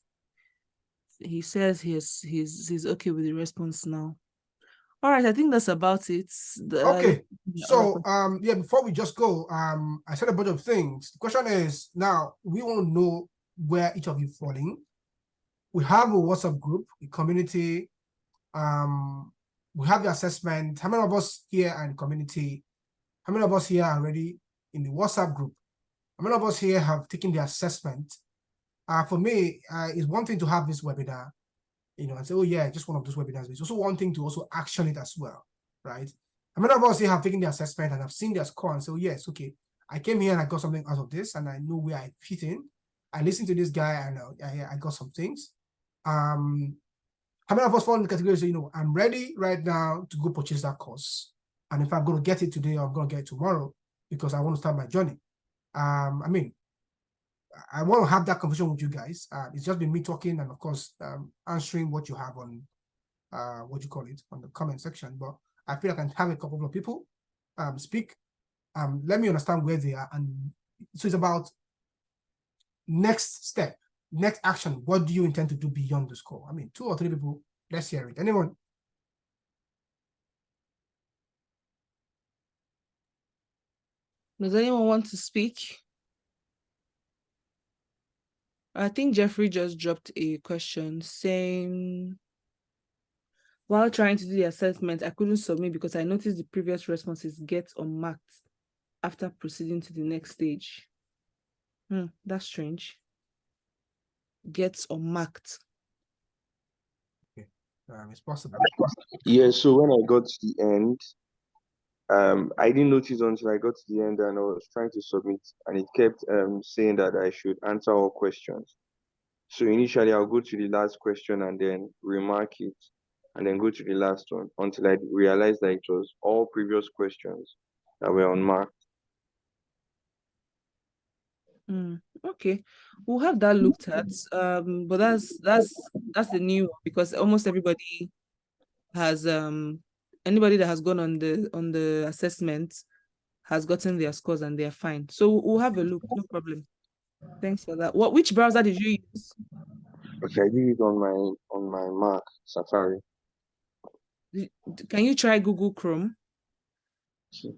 He says he's okay with the response now. All right, I think that's about it. Okay. So yeah, before we just go, I said a bunch of things. The question is now we want to know where each of you falling. We have a WhatsApp group, a community. We have the assessment. How many of us here are in the community? How many of us here are already in the WhatsApp group? How many of us here have taken the assessment? For me, it's one thing to have this webinar, and say, oh yeah, just one of those webinars. It's also one thing to also action it as well, right? How many of us here have taken the assessment and have seen their score and say, oh yes, okay, I came here and I got something out of this and I know where I fit in. I listened to this guy and I got some things. How many of us fall in the category say, I'm ready right now to go purchase that course. And if I'm going to get it today, I'm going to get it tomorrow because I want to start my journey. I want to have that conversation with you guys. It's just been me talking and of course answering what you have on on the comment section. But I feel I can have a couple of people speak. Let me understand where they are. And so it's about next step, next action. What do you intend to do beyond the score? 2 or 3 people, let's hear it. Anyone? Does anyone want to speak? I think Jeffrey just dropped a question saying, while trying to do the assessment, I couldn't submit because I noticed the previous responses get unmarked after proceeding to the next stage. That's strange. Gets unmarked. Okay. It's possible. Yeah, so when I got to the end, I didn't notice until I got to the end and I was trying to submit, and it kept saying that I should answer all questions. So initially I'll go to the last question and then remark it, and then go to the last one until I realized that it was all previous questions that were unmarked. Okay, we'll have that looked at. But that's the new one because almost everybody has anybody that has gone on the assessment has gotten their scores and they're fine. So we'll have a look, no problem. Thanks for that. Which browser did you use? Okay, I did it on my Mac, Safari. Can you try Google Chrome? Okay.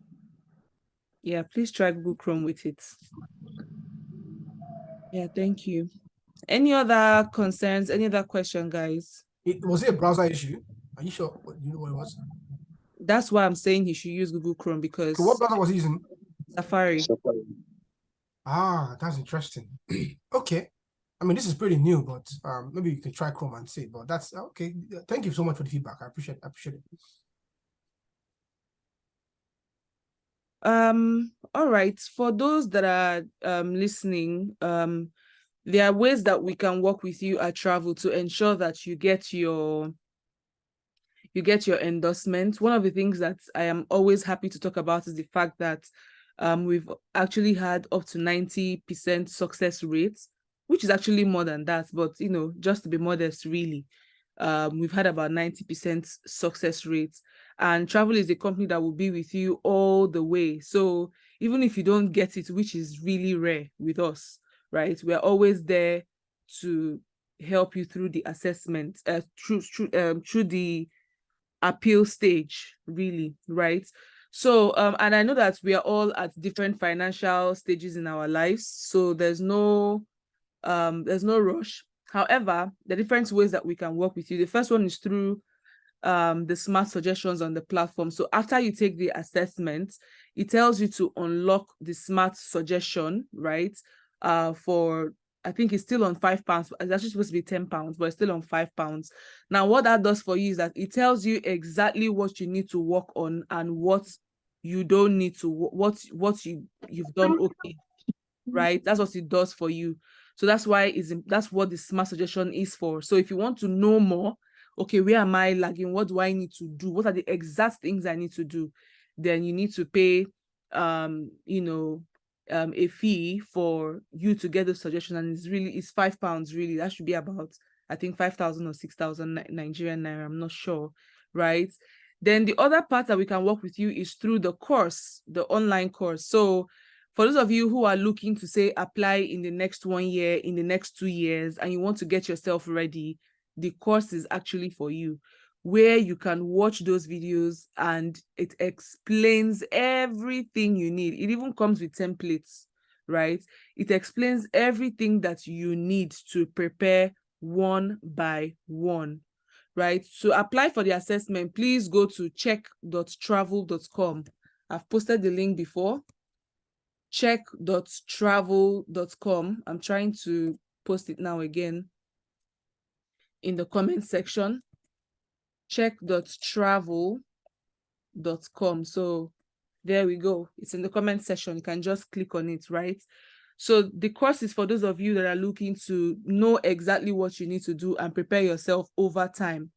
Yeah, please try Google Chrome with it. Yeah, thank you. Any other concerns? Any other question, guys? Was it a browser issue? Are you sure? You know what it was? That's why I'm saying he should use Google Chrome because So what browser was he using? Safari. That's interesting. Okay. This is pretty new, but maybe you can try Chrome and see. But that's okay. Thank you so much for the feedback. I appreciate it. All right. For those that are listening, there are ways that we can work with you at Travel to ensure that you get your endorsement. One of the things that I am always happy to talk about is the fact that we've actually had up to 90% success rates, which is actually more than that, but just to be modest, really. We've had about 90% success rates, and Travel is a company that will be with you all the way. So even if you don't get it, which is really rare with us, right? We're always there to help you through the assessment, through the appeal stage, really, right? So and I know that we are all at different financial stages in our lives, so there's no rush. However, the different ways that we can work with you, the first one is through the smart suggestions on the platform. So after you take the assessment, it tells you to unlock the smart suggestion, right? For, I think it's still on £5. It's actually supposed to be £10, but it's still on £5. Now, what that does for you is that it tells you exactly what you need to work on and what you don't need to, what you've done okay, right? That's what it does for you. So that's why that's what the smart suggestion is for. So if you want to know more, okay, where am I lagging? What do I need to do? What are the exact things I need to do? Then you need to pay a fee for you to get the suggestion, and it's £5 really. That should be about, I think, 5,000 or 6,000 Nigerian naira. I'm not sure, right? Then the other part that we can work with you is through the course, the online course. So for those of you who are looking to say apply in the next 1 year, in the next 2 years, and you want to get yourself ready, the course is actually for you, where you can watch those videos and it explains everything you need. It even comes with templates, right? It explains everything that you need to prepare one by one, right? To apply for the assessment, please go to check.travel.com. I've posted the link before. Check.travel.com. I'm trying to post it now again in the comment section. Check.travel.com. So there we go. It's in the comment section. You can just click on it, right? So the course is for those of you that are looking to know exactly what you need to do and prepare yourself over time.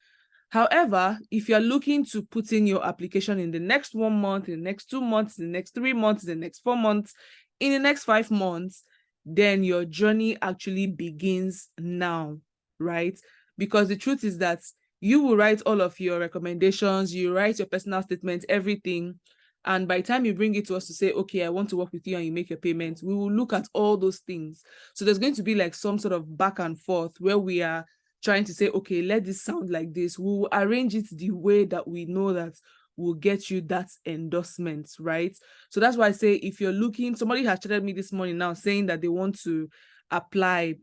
However, if you're looking to put in your application in the next 1 month, in the next 2 months, in the next 3 months, in the next 4 months, in the next 5 months, then your journey actually begins now, right? Because the truth is that you will write all of your recommendations, you write your personal statement, everything. And by the time you bring it to us to say, okay, I want to work with you, and you make your payment, we will look at all those things. So there's going to be like some sort of back and forth where we are trying to say, okay, let this sound like this. We'll arrange it the way that we know that will get you that endorsement, right? So that's why I say, if you're looking, somebody has chatted me this morning now saying that they want to apply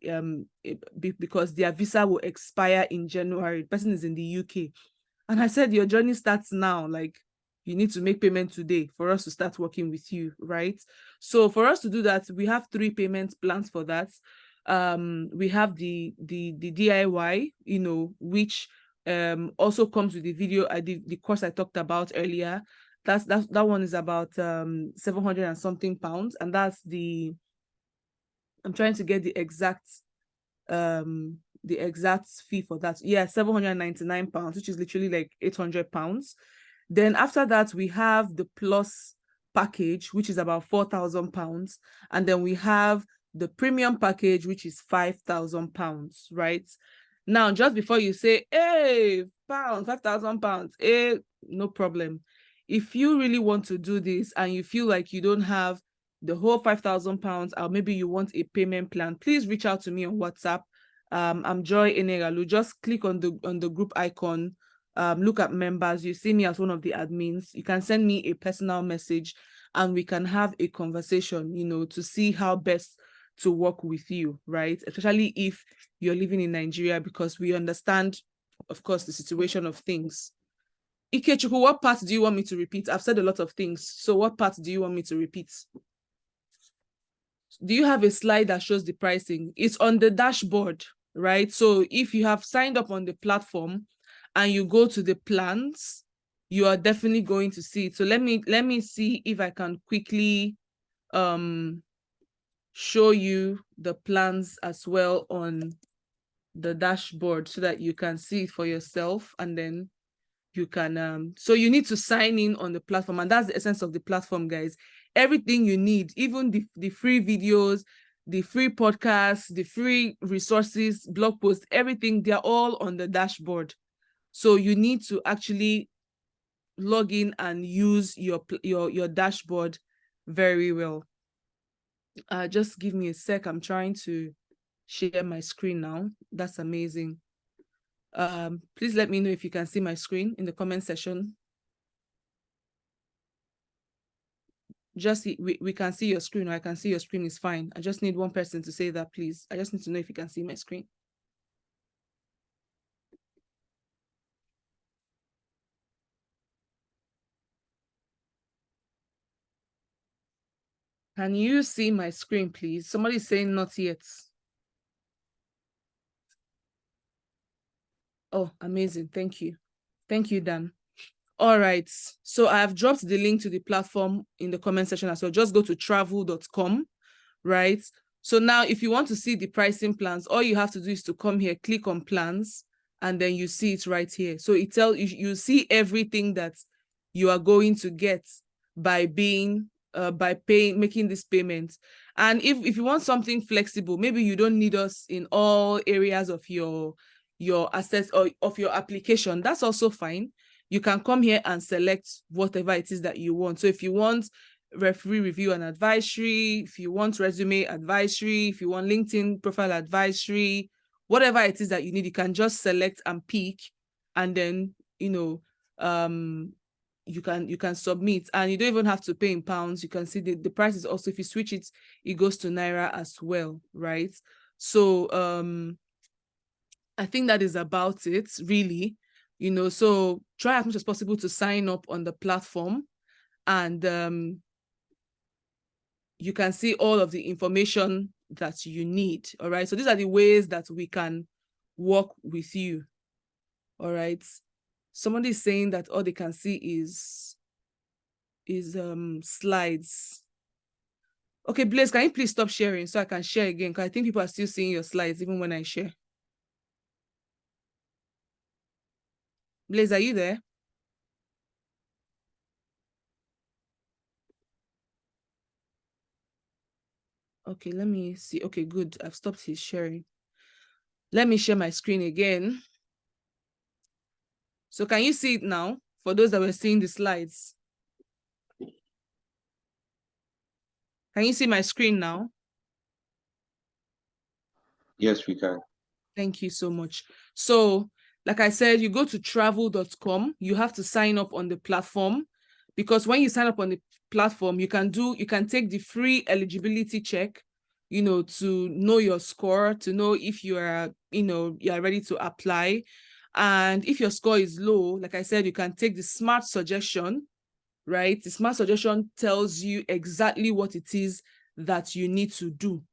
because their visa will expire in January. The person is in the UK. And I said, your journey starts now. Like, you need to make payment today for us to start working with you, right? So for us to do that, we have 3 payment plans for that. We have the DIY, which also comes with the video, the course I talked about earlier. That one is about 700 and something pounds, and that's I'm trying to get the exact fee for that. Yeah, £799, which is literally like £800. Then after that, we have the plus package, which is about £4,000, and then we have the premium package, which is £5,000, right? Now, just before you say, hey, £5,000, no problem. If you really want to do this and you feel like you don't have the whole £5,000, or maybe you want a payment plan, please reach out to me on WhatsApp. I'm Joy Eneralu. Just click on the group icon. Look at members. You see me as one of the admins. You can send me a personal message and we can have a conversation, to see how best to work with you, right? Especially if you're living in Nigeria, because we understand, of course, the situation of things. Ikechukwu, what part do you want me to repeat? I've said a lot of things. So what part do you want me to repeat? Do you have a slide that shows the pricing? It's on the dashboard, right? So if you have signed up on the platform and you go to the plans, you are definitely going to see it. So let me see if I can quickly show you the plans as well on the dashboard so that you can see it for yourself, and then you can so you need to sign in on the platform, and that's the essence of the platform, guys. Everything you need, even the free videos, the free podcasts, the free resources, blog posts, everything, they're all on the dashboard. So you need to actually log in and use your dashboard very well. Just give me a sec. I'm trying to share my screen now. That's amazing. Please let me know if you can see my screen in the comment section. Just we can see your screen, or I can see your screen is fine. I just need one person to say that, please. I just need to know if you can see my screen. Can you see my screen, please? Somebody's saying not yet. Oh, amazing. Thank you. Thank you, Dan. All right. So I have dropped the link to the platform in the comment section as well. Just go to travel.com, right? So now if you want to see the pricing plans, all you have to do is to come here, click on plans, and then you see it right here. So it tells you see everything that you are going to get by being making this payment. And if you want something flexible, maybe you don't need us in all areas of your assets or of your application, that's also fine. You can come here and select whatever it is that you want. So if you want referee review and advisory, if you want resume advisory, if you want LinkedIn profile advisory, whatever it is that you need, you can just select and pick, and then you can submit, and you don't even have to pay in pounds. You can see the price is also, if you switch it, it goes to Naira as well, right? So I think that is about it, really. So try as much as possible to sign up on the platform, and you can see all of the information that you need. All right. So these are the ways that we can work with you. All right. Somebody is saying that all they can see is slides. Okay, Blaze, can you please stop sharing so I can share again? Because I think people are still seeing your slides even when I share. Blaze, are you there? Okay, let me see. Okay, good. I've stopped his sharing. Let me share my screen again. So can you see it now? For those that were seeing the slides. Can you see my screen now? Yes, we can. Thank you so much. So, like I said, you go to travel.com, you have to sign up on the platform, because when you sign up on the platform, you can take the free eligibility check, to know your score, to know if you are, you are ready to apply. And if your score is low, like I said, you can take the smart suggestion, right? The smart suggestion tells you exactly what it is that you need to do,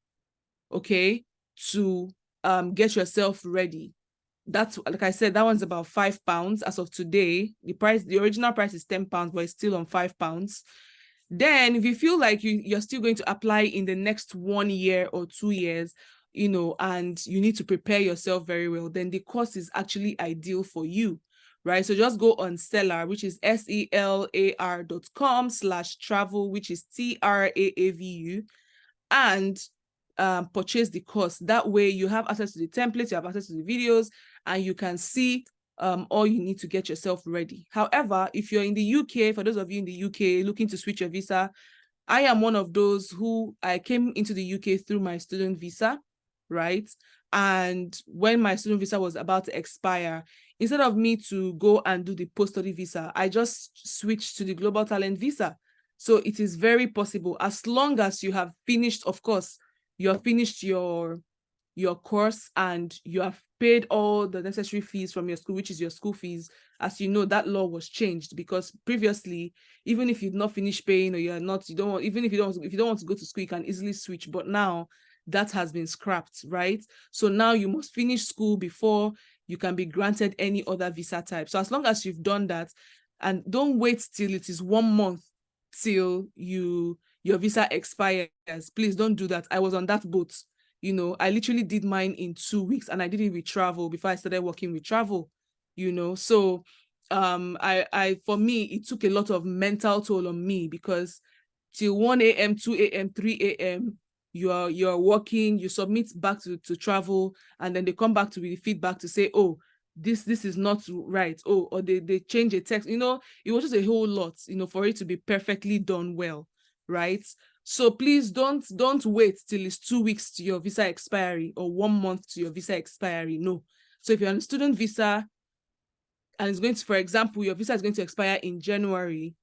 okay, to get yourself ready. That's, like I said, that one's about £5 as of today. The original price is £10, but it's still on £5. Then if you feel like you're still going to apply in the next 1 year or 2 years, and you need to prepare yourself very well, then the course is actually ideal for you, right? So just go on Stellar, which is selar.com/travel, which is TRAAVU, and purchase the course. That way you have access to the templates, you have access to the videos, and you can see all you need to get yourself ready. However, if you're in the UK, for those of you in the UK looking to switch your visa, I am one of those who I came into the UK through my student visa, right? And when my student visa was about to expire, instead of me to go and do the post-study visa, I just switched to the Global Talent visa. So it is very possible, as long as you have finished, of course, you have finished your course and you have paid all the necessary fees from your school, which is your school fees. As you know, that law was changed, because previously, even if you've not finished paying, or if you don't want to go to school, you can easily switch. But now that has been scrapped, right? So now you must finish school before you can be granted any other visa type. So as long as you've done that, and don't wait till it is 1 month till your visa expires, please don't do that. I was on that boat. I literally did mine in 2 weeks, and I did it with travel before I started working with travel, so for me, it took a lot of mental toll on me, because till 1 a.m., 2 a.m., 3 a.m., you're working, you submit back to travel, and then they come back to the feedback to say, oh, this is not right, or they change a text. It was just a whole lot, for it to be perfectly done well, right? So please don't wait till it's 2 weeks to your visa expiry or 1 month to your visa expiry. No, So if you're on a student visa and it's going to, for example, your visa is going to expire in January,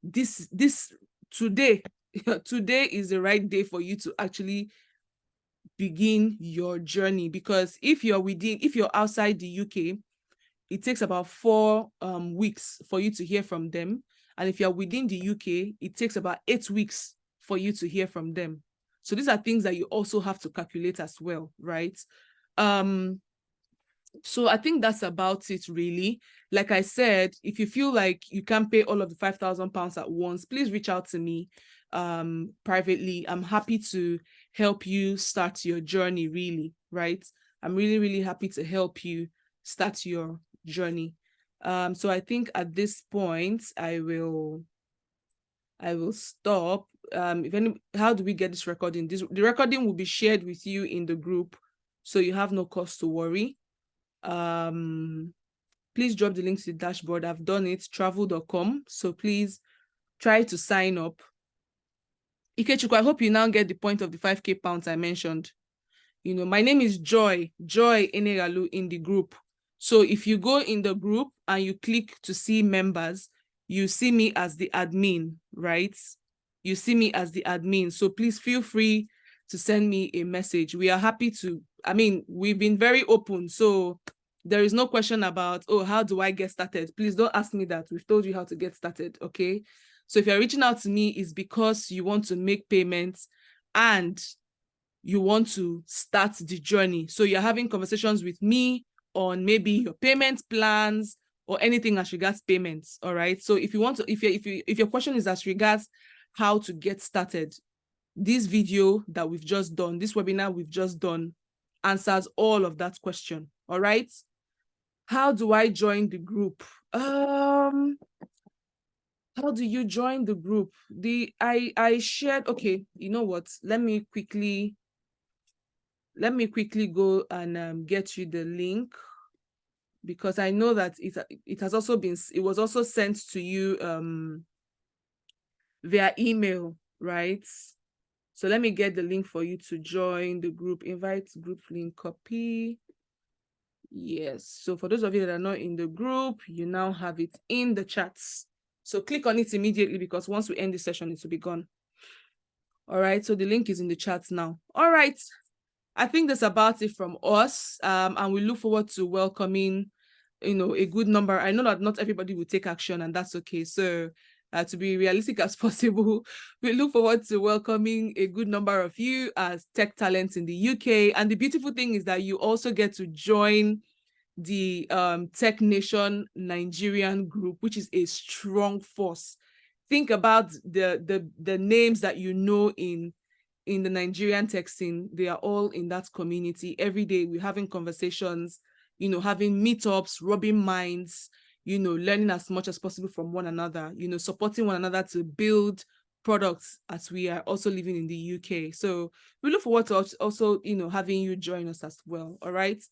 today is the right day for you to actually begin your journey, because if you're outside the UK, it takes about 4 weeks for you to hear from them. And if you're within the UK, it takes about 8 weeks for you to hear from them. So these are things that you also have to calculate as well, right? So I think that's about it, really. Like I said, if you feel like you can't pay all of the £5,000 at once, please reach out to me privately. I'm happy to help you start your journey, really, right? I'm really, really happy to help you start your journey. So I think at this point, I will stop. How do we get this recording? The recording will be shared with you in the group, so you have no cause to worry. Please drop the link to the dashboard. I've done it, travel.com. So please try to sign up. Ikechukwu, I hope you now get the point of the 5K pounds I mentioned. You know, my name is Joy Enegalu in the group. So if you go in the group and you click to see members, you see me as the admin, right? You see me as the admin. So please feel free to send me a message. We are happy to, we've been very open. So there is no question about, oh, how do I get started? Please don't ask me that. We've told you how to get started, okay? So if you're reaching out to me, it's because you want to make payments and you want to start the journey. So you're having conversations with me on maybe your payment plans or anything as regards payments. All right. So if you want to, if your question is as regards how to get started, this video that we've just done, this webinar we've just done, answers all of that question. All right. How do I join the group? How do you join the group? I shared, okay, you know what? Let me quickly go and get you the link, because I know that it was also sent to you via email, right? So let me get the link for you to join the group. Invite group link, copy. Yes. So for those of you that are not in the group, you now have it in the chats. So click on it immediately, because once we end this session, it will be gone. All right. So the link is in the chat now. All right. I think that's about it from us. And we look forward to welcoming, a good number. I know that not everybody will take action, and that's okay. So to be realistic as possible, we look forward to welcoming a good number of you as tech talents in the UK. And the beautiful thing is that you also get to join the Tech Nation Nigerian group, which is a strong force. Think about the names that you know in the Nigerian tech scene. They are all in that community. Every day we're having conversations, having meetups, rubbing minds, learning as much as possible from one another, supporting one another to build products as we are also living in the UK. So we look forward to also, having you join us as well. All right.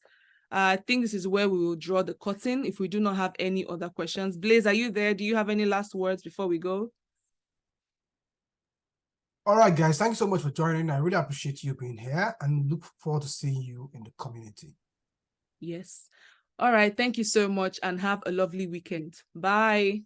I think this is where we will draw the curtain if we do not have any other questions. Blaze, are you there? Do you have any last words before we go? All right, guys, thank you so much for joining. I really appreciate you being here and look forward to seeing you in the community. Yes. All right. Thank you so much and have a lovely weekend. Bye.